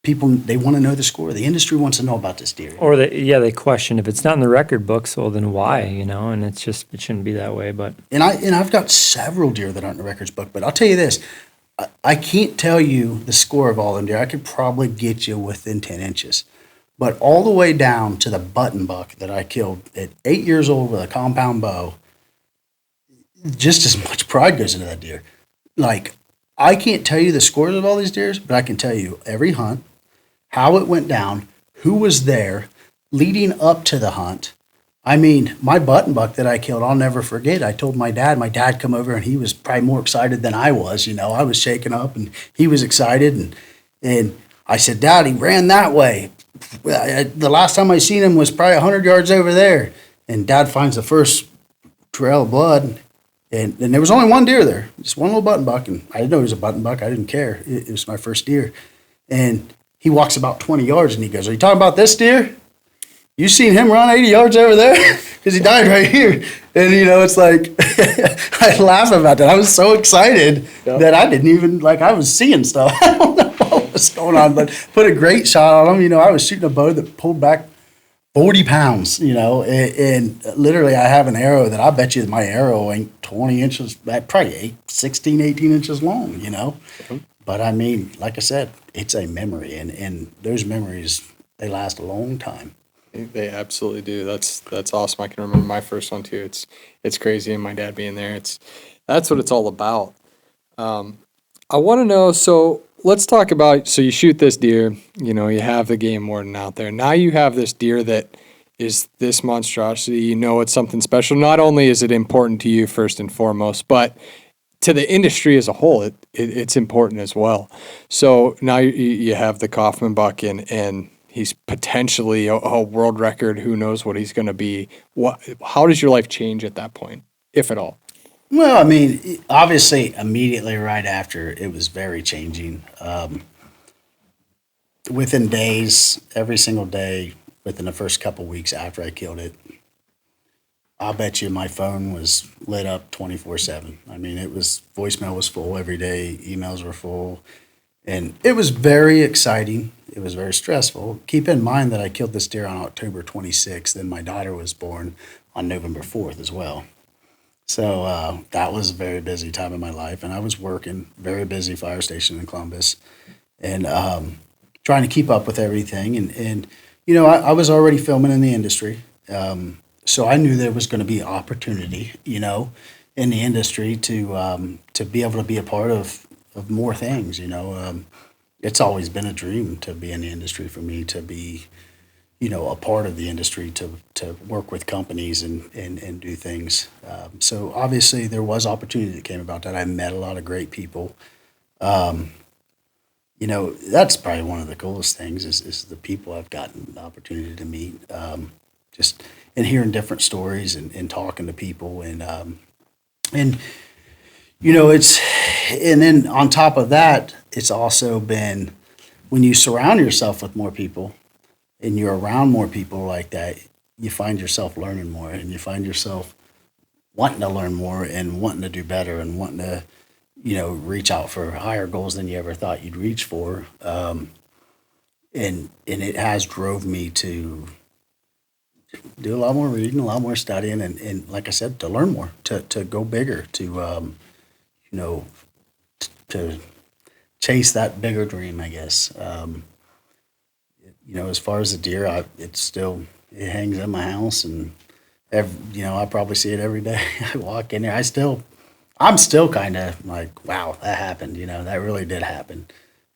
People, they want to know the score. The industry wants to know about this deer. Or they question if it's not in the record books, well, then why? And it shouldn't be that way. But I've got several deer that aren't in the records book. But I'll tell you this. I can't tell you the score of all them deer. I could probably get you within 10 inches. But all the way down to the button buck that I killed at 8 years old with a compound bow, just as much pride goes into that deer. Like, I can't tell you the scores of all these deers, but I can tell you every hunt, how it went down, who was there, leading up to the hunt. I mean, my button buck that I killed, I'll never forget. I told my dad come over and he was probably more excited than I was. I was shaking up and he was excited. And I said, Dad, he ran that way. The last time I seen him was probably 100 yards over there. And Dad finds the first trail of blood. And there was only one deer there, just one little button buck. And I didn't know he was a button buck. I didn't care. It was my first deer. And he walks about 20 yards and he goes, "Are you talking about this deer? You seen him run 80 yards over there?" Because he died right here. And, it's like, I laugh about that. I was so excited that I didn't even, I was seeing stuff. I don't know what was going on, but put a great shot on him. I was shooting a bow that pulled back 40 pounds, and literally I have an arrow that I bet you my arrow ain't 20 inches, probably 16, 18 inches long, But I mean, like I said, it's a memory, and those memories, they last a long time. They absolutely do. That's awesome. I can remember my first one too. It's crazy, and my dad being there. That's what it's all about. I want to know, so let's talk about, so you shoot this deer, you know, you have the game warden out there. Now you have this deer that is this monstrosity. You know it's something special. Not only is it important to you first and foremost, but to the industry as a whole, it's important as well. So now you have the Coffman buck, and he's potentially a world record. Who knows what he's going to be? How does your life change at that point, if at all? Well, I mean, obviously, immediately right after, it was very changing. Within days, every single day, within the first couple weeks after I killed it, I'll bet you my phone was lit up 24/7. I mean, voicemail was full every day, emails were full, and it was very exciting. It was very stressful. Keep in mind that I killed this deer on October 26th, and my daughter was born on November 4th as well. So that was a very busy time in my life, and I was working, very busy fire station in Columbus, and trying to keep up with everything. And you know, I was already filming in the industry. So I knew there was going to be opportunity, you know, in the industry to be able to be a part of more things, you know. It's always been a dream to be in the industry for me, to be, you know, a part of the industry, to work with companies and do things. So obviously there was opportunity that came about that. I met a lot of great people. You know, that's probably one of the coolest things is the people I've gotten the opportunity to meet. Just and hearing different stories and talking to people and you know, and then on top of that, it's also been when you surround yourself with more people and you're around more people like that, you find yourself learning more and you find yourself wanting to learn more and wanting to do better and wanting to, you know, reach out for higher goals than you ever thought you'd reach for. And it has drove me to do a lot more reading, a lot more studying, and like I said, to learn more, to go bigger, to, you know, to chase that bigger dream, I guess. You know, as far as the deer, it hangs in my house, and you know, I probably see it every day. I walk in there, I'm still kind of like, wow, that happened. You know, that really did happen,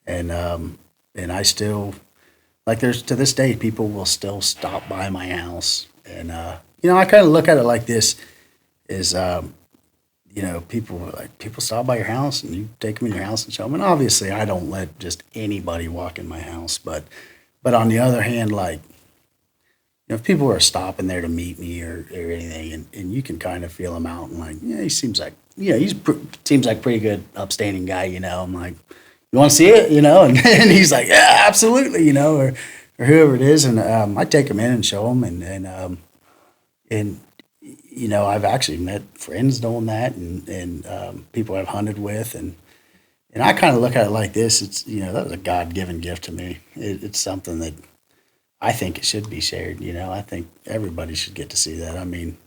and I still. Like to this day, people will still stop by my house, and you know, I kind of look at it like this: is you know, people stop by your house, and you take them in your house and show them. And obviously, I don't let just anybody walk in my house, but on the other hand, like, you know, if people are stopping there to meet me or anything, and you can kind of feel them out, and like, yeah, he seems like, you know, seems like pretty good, upstanding guy, you know. I'm like, you want to see it, you know? And he's like, yeah, absolutely, you know, or whoever it is. And I take them in and show them. And you know, I've actually met friends doing that and people I've hunted with. And I kind of look at it like this. It's, you know, that was a God-given gift to me. It's something that I think it should be shared, you know. I think everybody should get to see that. I mean,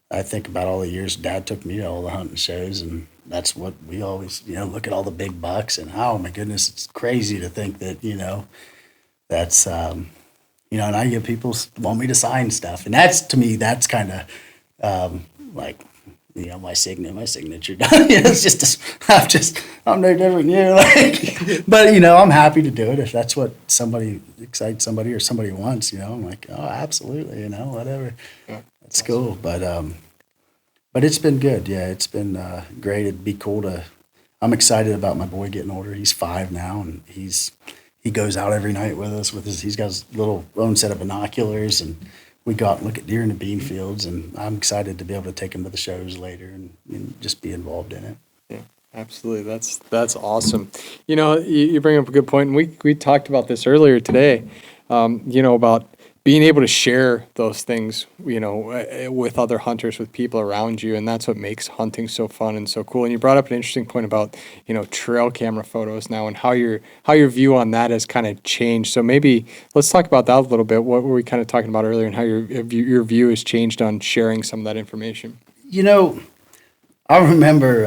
I think about all the years Dad took me to all the hunting shows, and that's what we always, you know, look at all the big bucks, and oh my goodness, it's crazy to think that, you know, that's, you know, and I get people want me to sign stuff, and that's, to me, that's kind of like, you know, my signature done. You know, it's just, I'm no different than you, like, but you know, I'm happy to do it if that's what excites somebody or somebody wants, you know. I'm like, oh, absolutely, you know, whatever. Yeah. It's cool, but it's been good. Yeah, it's been great. It'd be cool I'm excited about my boy getting older. He's 5 now, and he goes out every night with us. He's got his little own set of binoculars, and we go out and look at deer in the bean fields. And I'm excited to be able to take him to the shows later and just be involved in it. Yeah, absolutely. That's awesome. You know, you bring up a good point, and we talked about this earlier today. You know, about being able to share those things, you know, with other hunters, with people around you, and that's what makes hunting so fun and so cool. And you brought up an interesting point about, you know, trail camera photos now and how your view on that has kind of changed. So maybe let's talk about that a little bit. What were we kind of talking about earlier, and how your view has changed on sharing some of that information? You know, I remember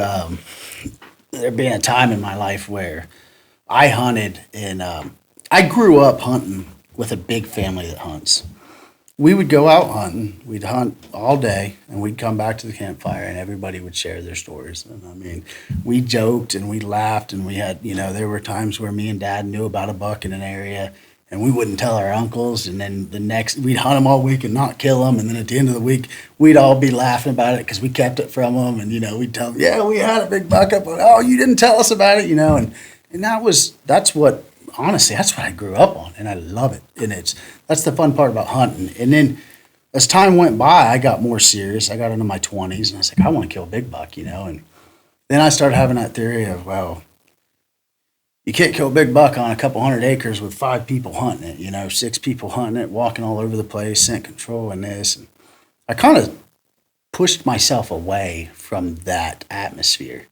there being a time in my life where I hunted, and I grew up hunting with a big family that hunts. we would go out hunting. We'd hunt all day, and we'd come back to the campfire, and everybody would share their stories. And I mean, we joked and we laughed, and we had, there were times where me and Dad knew about a buck in an area, and we wouldn't tell our uncles. And then we'd hunt them all week and not kill them. And then at the end of the week, we'd all be laughing about it because we kept it from them. And we'd tell them, yeah, we had a big buck up. Oh, you didn't tell us about it, And that's what I grew up on, and I love it. And that's the fun part about hunting. And then as time went by, I got more serious. I got into my 20s, and I was like, I want to kill a big buck, And then I started having that theory of, well, you can't kill a big buck on a couple 100 acres with 5 people hunting it, 6 people hunting it, walking all over the place, scent control and this. And I kind of pushed myself away from that atmosphere.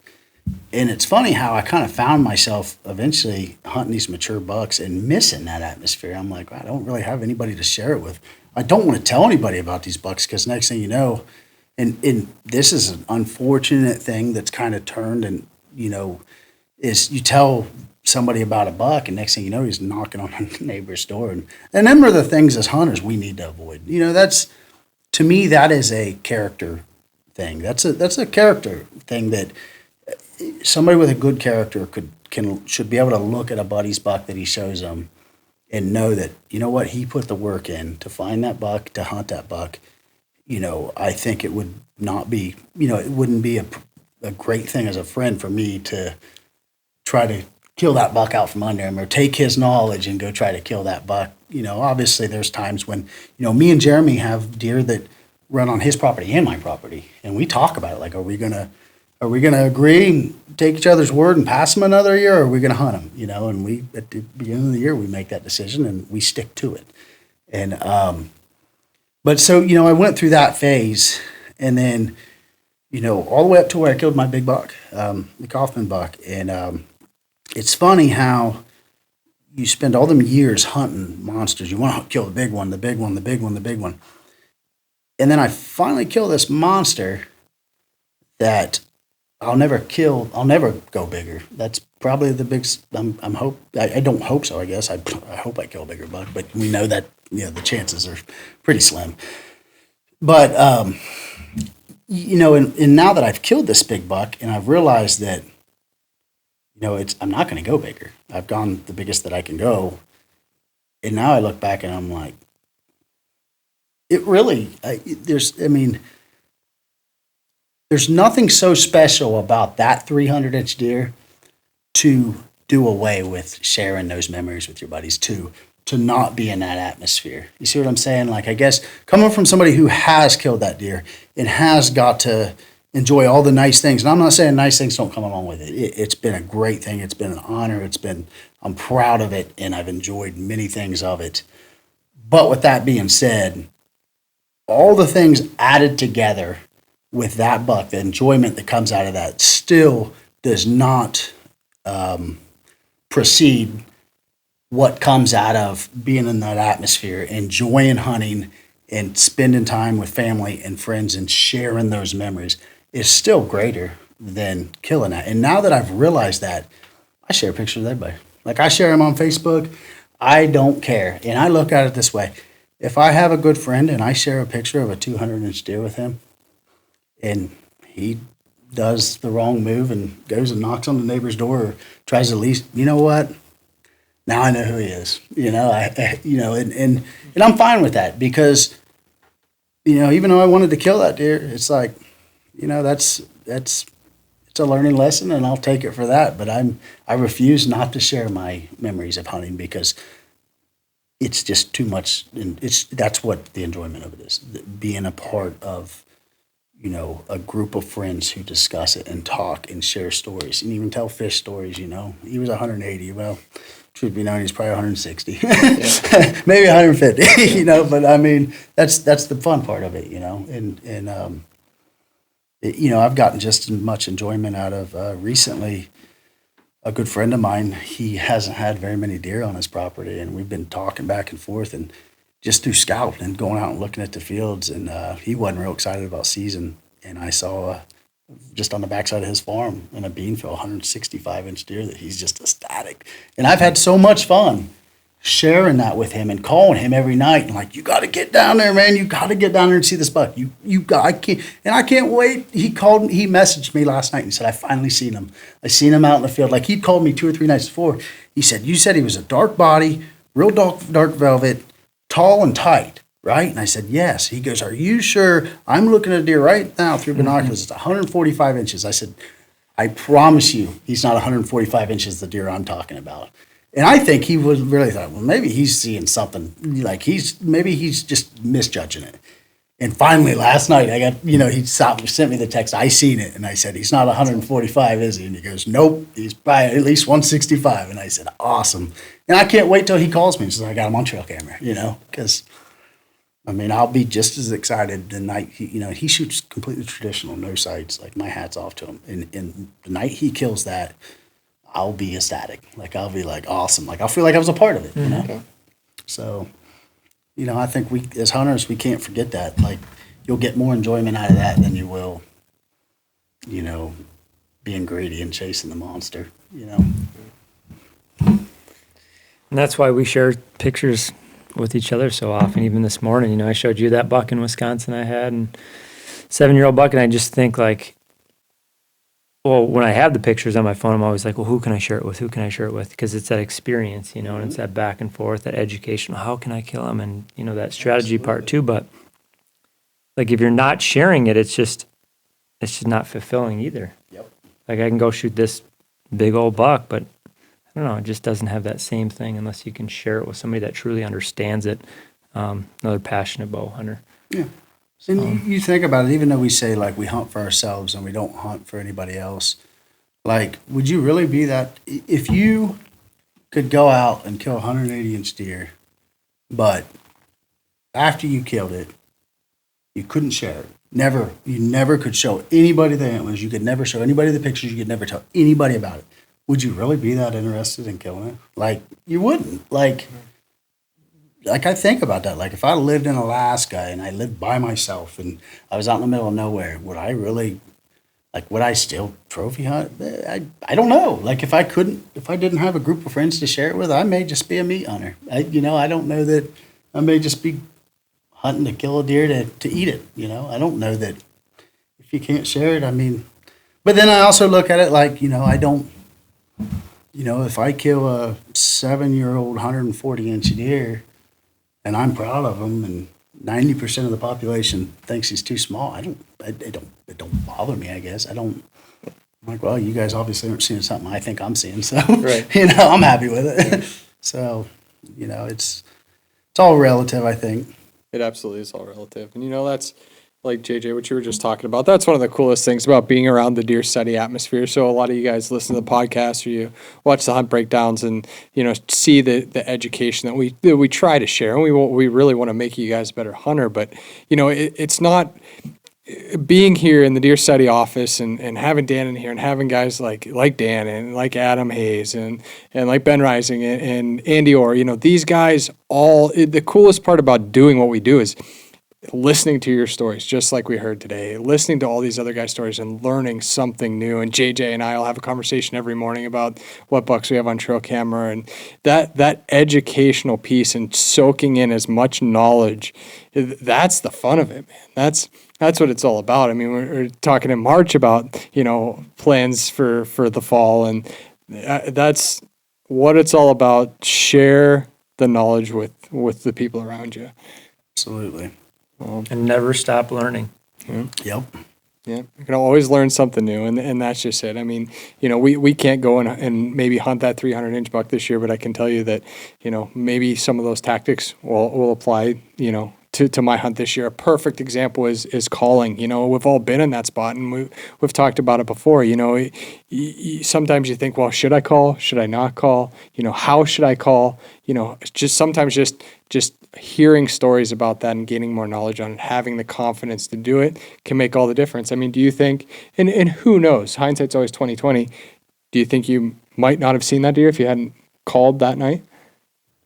And it's funny how I kind of found myself eventually hunting these mature bucks and missing that atmosphere. I'm like, I don't really have anybody to share it with. I don't want to tell anybody about these bucks because next thing you know, and this is an unfortunate thing that's kind of turned and, is you tell somebody about a buck and next thing you know, he's knocking on a neighbor's door. And them are the things as hunters we need to avoid. To me, that is a character thing. That's a character thing that somebody with a good character should be able to look at a buddy's buck that he shows them and know that, what, he put the work in to find that buck, to hunt that buck. I think it would not be, it wouldn't be a great thing as a friend for me to try to kill that buck out from under him or take his knowledge and go try to kill that buck. Obviously there's times when, me and Jeremy have deer that run on his property and my property. And we talk about it. Like, are we going to agree and take each other's word and pass them another year, or are we going to hunt them? And we, at the beginning of the year, we make that decision and we stick to it. And, but so, I went through that phase and then, all the way up to where I killed my big buck, the Coffman buck. And, it's funny how you spend all them years hunting monsters. You want to kill the big one, the big one, the big one, the big one. And then I finally kill this monster that I'll never go bigger. That's probably the biggest. I don't hope so. I guess I hope I kill a bigger buck, but we know that the chances are pretty slim. But and now that I've killed this big buck, and I've realized that I'm not going to go bigger. I've gone the biggest that I can go, and now I look back and I'm like, it really. There's nothing so special about that 300-inch deer to do away with sharing those memories with your buddies, to not be in that atmosphere. You see what I'm saying? Like, I guess coming from somebody who has killed that deer and has got to enjoy all the nice things, and I'm not saying nice things don't come along with it. It's been a great thing. It's been an honor. I'm proud of it, and I've enjoyed many things of it. But with that being said, all the things added together with that buck, the enjoyment that comes out of that still does not precede what comes out of being in that atmosphere, enjoying hunting and spending time with family and friends and sharing those memories is still greater than killing that. And now that I've realized that, I share pictures with everybody. Like, I share them on Facebook. I don't care. And I look at it this way. If I have a good friend and I share a picture of a 200-inch deer with him, and he does the wrong move and goes and knocks on the neighbor's door or tries to least, you know what? Now I know who he is. And I'm fine with that because, even though I wanted to kill that deer, it's like, it's a learning lesson and I'll take it for that. But I refuse not to share my memories of hunting because it's just too much. And that's what the enjoyment of it is, being a part of, a group of friends who discuss it and talk and share stories and even tell fish stories. He was 180. Well, truth be known, he's probably 160, maybe 150. But I mean, that's the fun part of it. I've gotten just as much enjoyment out of recently. A good friend of mine, he hasn't had very many deer on his property, and we've been talking back and forth and just through scouting and going out and looking at the fields. And he wasn't real excited about season. And I saw just on the backside of his farm in a bean field, 165-inch deer that he's just ecstatic. And I've had so much fun sharing that with him and calling him every night and like, you got to get down there, man. You got to get down there and see this buck. I can't wait. He messaged me last night and he said, I finally seen him. I seen him out in the field. Like he'd called me 2 or 3 nights before. He said, you said he was a dark body, real dark velvet, tall and tight, right? And I said, yes. He goes, are you sure? I'm looking at a deer right now through binoculars. It's 145 inches. I said, I promise you, he's not 145 inches the deer I'm talking about. And I think he was really thought, well, maybe he's seeing something, like maybe he's just misjudging it. And finally, last night, I got, he sent me the text. I seen it, and I said, he's not 145, is he? And he goes, nope, he's probably at least 165. And I said, awesome. And I can't wait till he calls me and says, I got him on trail camera, because, I'll be just as excited the night he shoots completely traditional, no sights. Like, my hat's off to him. And the night he kills that, I'll be ecstatic. Like, I'll be like, awesome. Like, I'll feel like I was a part of it, Okay. So, I think we, as hunters, we can't forget that. Like, you'll get more enjoyment out of that than you will, being greedy and chasing the monster, And that's why we share pictures with each other so often. Even this morning, I showed you that buck in Wisconsin I had, and 7-year-old buck, and I just think like, well, when I have the pictures on my phone, I'm always like, well, who can I share it with? Who can I share it with? Because it's that experience, and it's that back and forth, that education. How can I kill him? And, that strategy part too. But like, if you're not sharing it, it's just not fulfilling either. Yep. Like, I can go shoot this big old buck, but I don't know, it just doesn't have that same thing unless you can share it with somebody that truly understands it. Another passionate bow hunter. Yeah. So you think about it, even though we say, like, we hunt for ourselves and we don't hunt for anybody else, like, would you really be that? If you could go out and kill a 180-inch deer, but after you killed it, you couldn't share it. You never could show anybody the antlers. You could never show anybody the pictures. You could never tell anybody about it. Would you really be that interested in killing it? Like, you wouldn't. Like, I think about that. Like, if I lived in Alaska and I lived by myself and I was out in the middle of nowhere, would I still trophy hunt? I don't know. Like, if I didn't have a group of friends to share it with, I may just be a meat hunter. I don't know that I may just be hunting to kill a deer to eat it. I don't know that if you can't share it, but then I also look at it like, I don't, if I kill a 7-year-old 140-inch deer, and I'm proud of him, and 90% of the population thinks he's too small, it don't bother me, I guess. I'm like, well, you guys obviously aren't seeing something I think I'm seeing, so, Right. I'm happy with it. So, it's all relative, I think. It absolutely is all relative. And, that's like JJ, what you were just talking about. That's one of the coolest things about being around the Deer Society atmosphere. So a lot of you guys listen to the podcast or you watch the hunt breakdowns and, see the education that we try to share. And we really want to make you guys a better hunter. But, it's not being here in the Deer Society office and having Dan in here and having guys like Dan and like Adam Hayes and like Ben Rising and Andy Orr, these guys the coolest part about doing what we do is listening to your stories, just like we heard today, listening to all these other guys' stories and learning something new. And JJ and I will have a conversation every morning about what bucks we have on trail camera, and that educational piece and soaking in as much knowledge. That's the fun of it, man. That's what it's all about. We're talking in March about, plans for the fall, and that's what it's all about. Share the knowledge with the people around you. Absolutely. And never stop learning. Yep. Yeah, you can always learn something new, and that's just it. We can't go and maybe hunt that 300-inch buck this year, but I can tell you that, maybe some of those tactics will apply, to my hunt this year. A perfect example is calling. We've all been in that spot, and we've talked about it before. Sometimes you think, well, should I call? Should I not call? How should I call? Sometimes just hearing stories about that and gaining more knowledge on it, having the confidence to do it can make all the difference. Do you think, and who knows, hindsight's always 20/20. Do you think you might not have seen that deer if you hadn't called that night?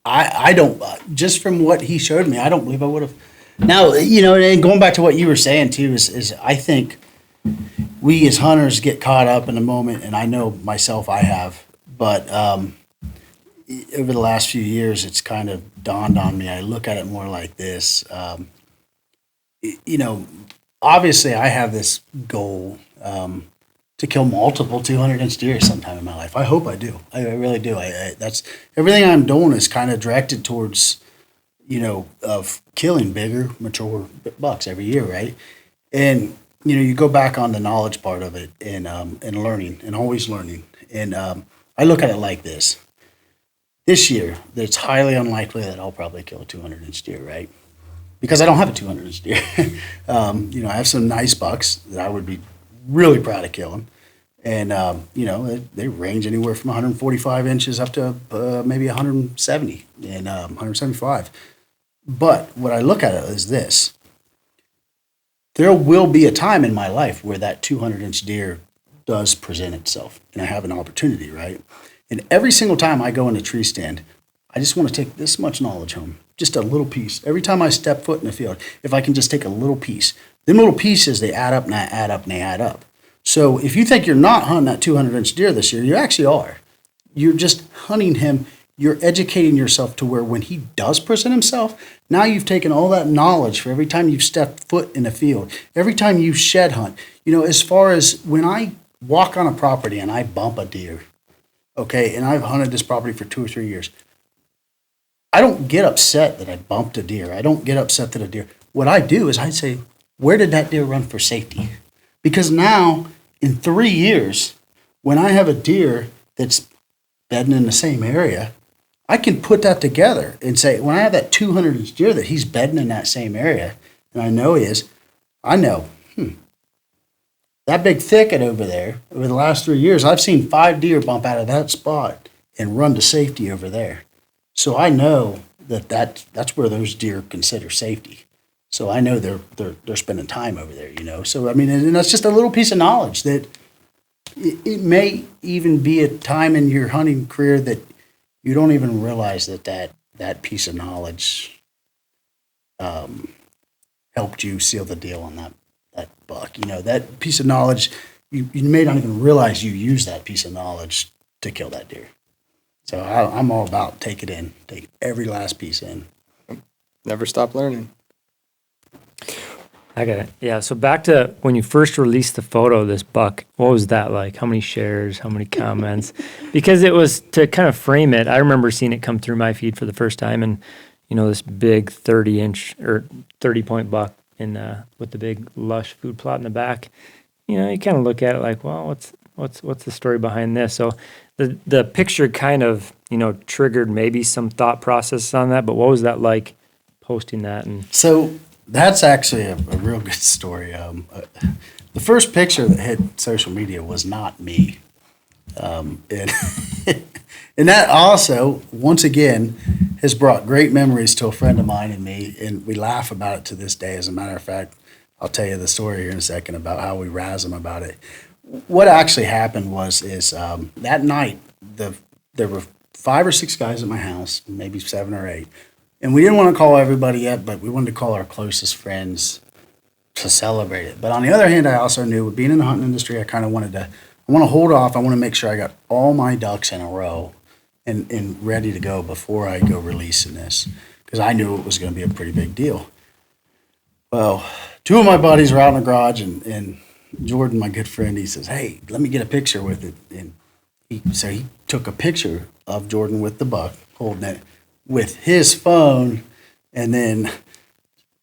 I don't, just from what he showed me, I don't believe I would have. Now, and going back to what you were saying too, is I think we as hunters get caught up in the moment, and I know myself I have, but over the last few years, it's kind of dawned on me. I look at it more like this. Obviously, I have this goal to kill multiple 200-inch deer sometime in my life. I hope I do. I really do. That's everything I'm doing is kind of directed towards, of killing bigger, mature bucks every year, right? And you go back on the knowledge part of it and learning and always learning. And I look at it like this. This year, it's highly unlikely that I'll probably kill a 200-inch deer, right? Because I don't have a 200-inch deer. I have some nice bucks that I would be really proud of killing. And, they range anywhere from 145 inches up to maybe 170 and 175. But what I look at it is this. There will be a time in my life where that 200-inch deer does present itself and I have an opportunity, right? And every single time I go in a tree stand, I just want to take this much knowledge home, just a little piece. Every time I step foot in the field, if I can just take a little piece, them little pieces, they add up and they add up and they add up. So if you think you're not hunting that 200-inch deer this year, you actually are. You're just hunting him. You're educating yourself to where when he does present himself, now you've taken all that knowledge for every time you've stepped foot in the field, every time you shed hunt. As far as when I walk on a property and I bump a deer, okay, and I've hunted this property for 2 or 3 years, I don't get upset that I bumped a deer. I don't get upset that a deer. What I do is I say, where did that deer run for safety? Because now, in 3 years, when I have a deer that's bedding in the same area, I can put that together and say, when I have that 200-inch deer that he's bedding in that same area, and I know he is, I know, that big thicket over there, over the last 3 years, I've seen 5 deer bump out of that spot and run to safety over there. So I know that's where those deer consider safety. So I know they're spending time over there, So, and that's just a little piece of knowledge that it may even be a time in your hunting career that you don't even realize that piece of knowledge helped you seal the deal on that buck. That piece of knowledge, you may not even realize you use that piece of knowledge to kill that deer. So I'm all about take every last piece in. Never stop learning. I got it. Yeah. So back to when you first released the photo of this buck, what was that like? How many shares? How many comments? Because it was to kind of frame it. I remember seeing it come through my feed for the first time, and this big 30-inch or 30-point buck with the big lush food plot in the back. You kind of look at it like, well, what's the story behind this? So the picture kind of triggered maybe some thought process on that. But what was that like posting that? And so that's actually a real good story. The first picture that hit social media was not me. And that also, once again, has brought great memories to a friend of mine and me, and we laugh about it to this day. As a matter of fact, I'll tell you the story here in a second about how we razz him about it. What actually happened is that night, there were 5 or 6 guys at my house, maybe 7 or 8, and we didn't want to call everybody yet, but we wanted to call our closest friends to celebrate it. But on the other hand, I also knew with being in the hunting industry, I want to hold off. I want to make sure I got all my ducks in a row and ready to go before I go releasing this, because I knew it was going to be a pretty big deal. Well, 2 of my buddies were out in the garage, and Jordan, my good friend, he says, "Hey, let me get a picture with it." And he took a picture of Jordan with the buck, holding it with his phone, and then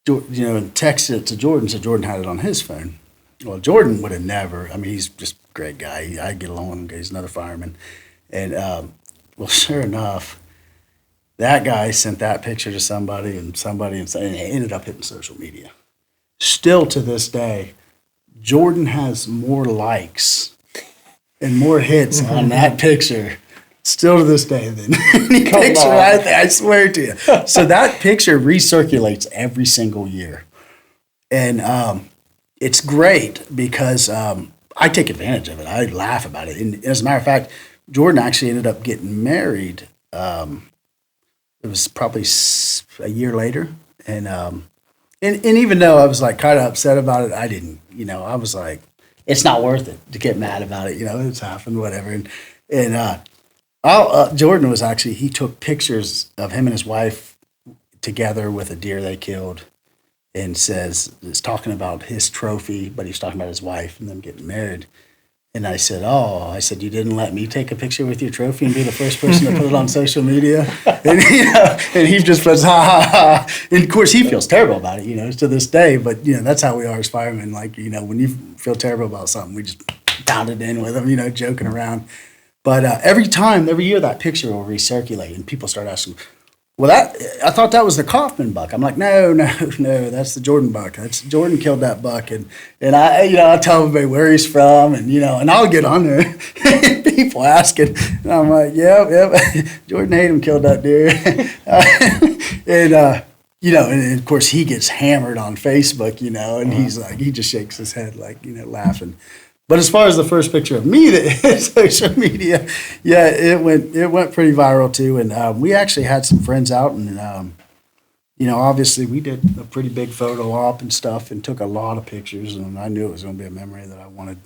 texted it to Jordan, so Jordan had it on his phone. Well, Jordan would have never. He's just a great guy. I get along with him. He's another fireman. And, sure enough, that guy sent that picture to somebody, and it ended up hitting social media. Still to this day, Jordan has more likes and more hits on that picture, still to this day, than any picture I swear to you. So that picture recirculates every single year. And it's great because I take advantage of it. I laugh about it. And as a matter of fact, Jordan actually ended up getting married. It was probably a year later. And even though I was like kind of upset about it, I didn't, I was like, it's not worth it to get mad about it. It's happened, whatever. And Jordan was actually, he took pictures of him and his wife together with a deer they killed, and is talking about his trophy, but he's talking about his wife and them getting married. And I said, you didn't let me take a picture with your trophy and be the first person to put it on social media? And, and he just puts, ha, ha, ha. And, of course, he feels terrible about it, to this day. But, that's how we are as firemen. Like, when you feel terrible about something, we just pound it in with them, joking around. But every year that picture will recirculate, and people start asking, well, I thought that was the Coffman buck. I'm like, no, that's the Jordan buck. Jordan killed that buck, and I tell everybody where he's from, and I'll get on there. People asking, and I'm like, yep, Jordan Hayden killed that deer, and of course he gets hammered on Facebook, and he's like, he just shakes his head like, laughing. But as far as the first picture of me that hit social media, yeah, it went pretty viral too. And we actually had some friends out, and obviously we did a pretty big photo op and stuff, and took a lot of pictures. And I knew it was going to be a memory that I wanted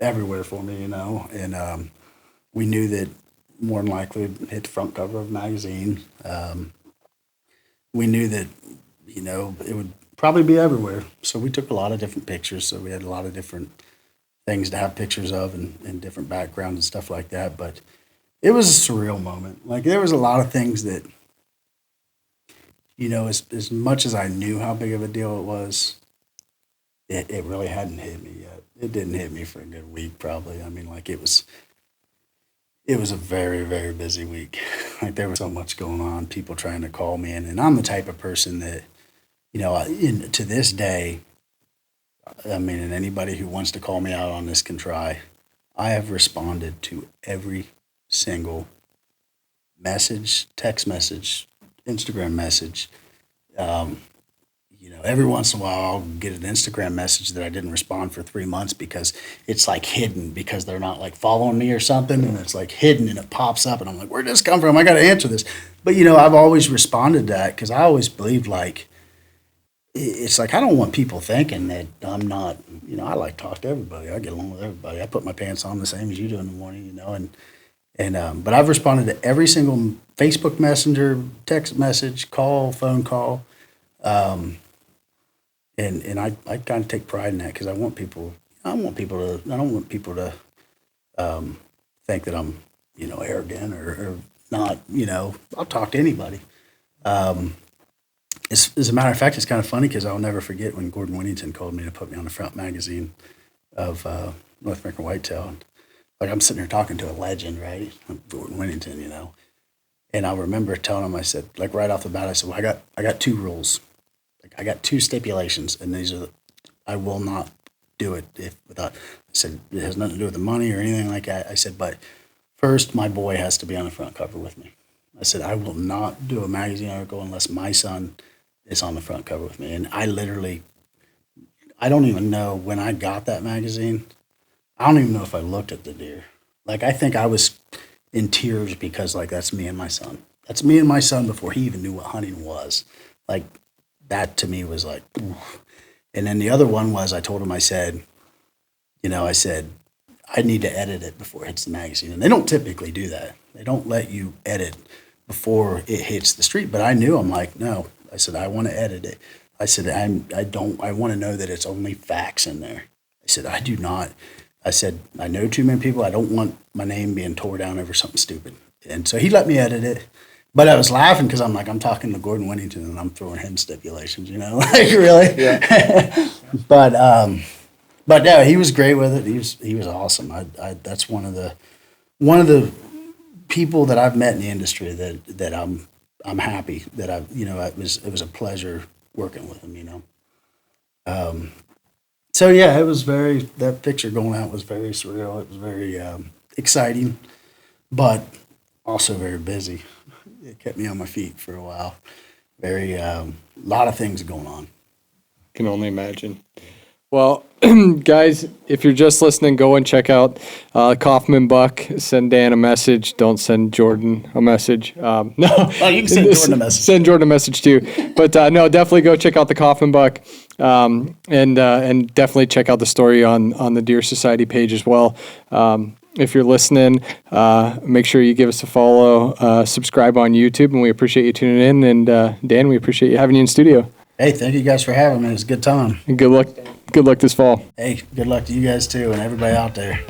everywhere for me, And we knew that more than likely it'd hit the front cover of a magazine. We knew that it would probably be everywhere. So we took a lot of different pictures. So we had a lot of different things to have pictures of, and different backgrounds and stuff like that. But it was a surreal moment. Like, there was a lot of things that, as much as I knew how big of a deal it was, it really hadn't hit me yet. It didn't hit me for a good week, probably. I mean, like, it was a very, very busy week. Like, there was so much going on, people trying to call me in. And I'm the type of person that, to this day, and anybody who wants to call me out on this can try. I have responded to every single message, text message, Instagram message. Every once in a while I'll get an Instagram message that I didn't respond for 3 months because it's like hidden, because they're not like following me or something, and it's like hidden, and it pops up, and I'm like, where'd this come from? I got to answer this. But, I've always responded to that, because I always believed, like, it's like, I don't want people thinking that I'm not, I like to talk to everybody. I get along with everybody. I put my pants on the same as you do in the morning, but I've responded to every single Facebook Messenger, text message, phone call. And I kind of take pride in that, because I don't want people to think that I'm, arrogant or not, I'll talk to anybody. As a matter of fact, it's kind of funny, because I'll never forget when Gordon Winnington called me to put me on the front magazine of North American Whitetail. And, like, I'm sitting here talking to a legend, right? Gordon Winnington, And I remember telling him, I said, like, right off the bat, I said, well, I got 2 rules. Like, I got 2 stipulations, and these are I will not do it without. I said, it has nothing to do with the money or anything like that. I said, but first, my boy has to be on the front cover with me. I said, I will not do a magazine article unless my son is on the front cover with me. And I don't even know when I got that magazine. I don't even know if I looked at the deer. Like, I think I was in tears, because, like, that's me and my son. That's me and my son before he even knew what hunting was. Like, that to me was like, oof. And then the other one was, I told him, I said, I need to edit it before it hits the magazine. And they don't typically do that. They don't let you edit before it hits the street. But I knew, I'm like, no. I said, I want to edit it. I said, I want to know that it's only facts in there. I said, I do not. I said, I know too many people. I don't want my name being tore down over something stupid. And so he let me edit it. But I was laughing, because I'm like, I'm talking to Gordon Winnington, and I'm throwing him stipulations, like, really? Yeah. But no, he was great with it. He was awesome. That's one of the people that I've met in the industry that I'm happy that it was a pleasure working with him, So yeah, that picture going out was very surreal. It was very exciting, but also very busy. It kept me on my feet for a while. Very, lot of things going on. Can only imagine. Well, guys, if you're just listening, go and check out Coffman Buck. Send Dan a message. Don't send Jordan a message. No, oh, you can send Jordan a message. Send Jordan a message too. But no, definitely go check out the Coffman Buck, and definitely check out the story on the Deer Society page as well. if you're listening, make sure you give us a follow, subscribe on YouTube, and we appreciate you tuning in. And Dan, we appreciate you having you in studio. Hey, thank you guys for having me. It was a good time. And good luck this fall. Hey, good luck to you guys too and everybody out there.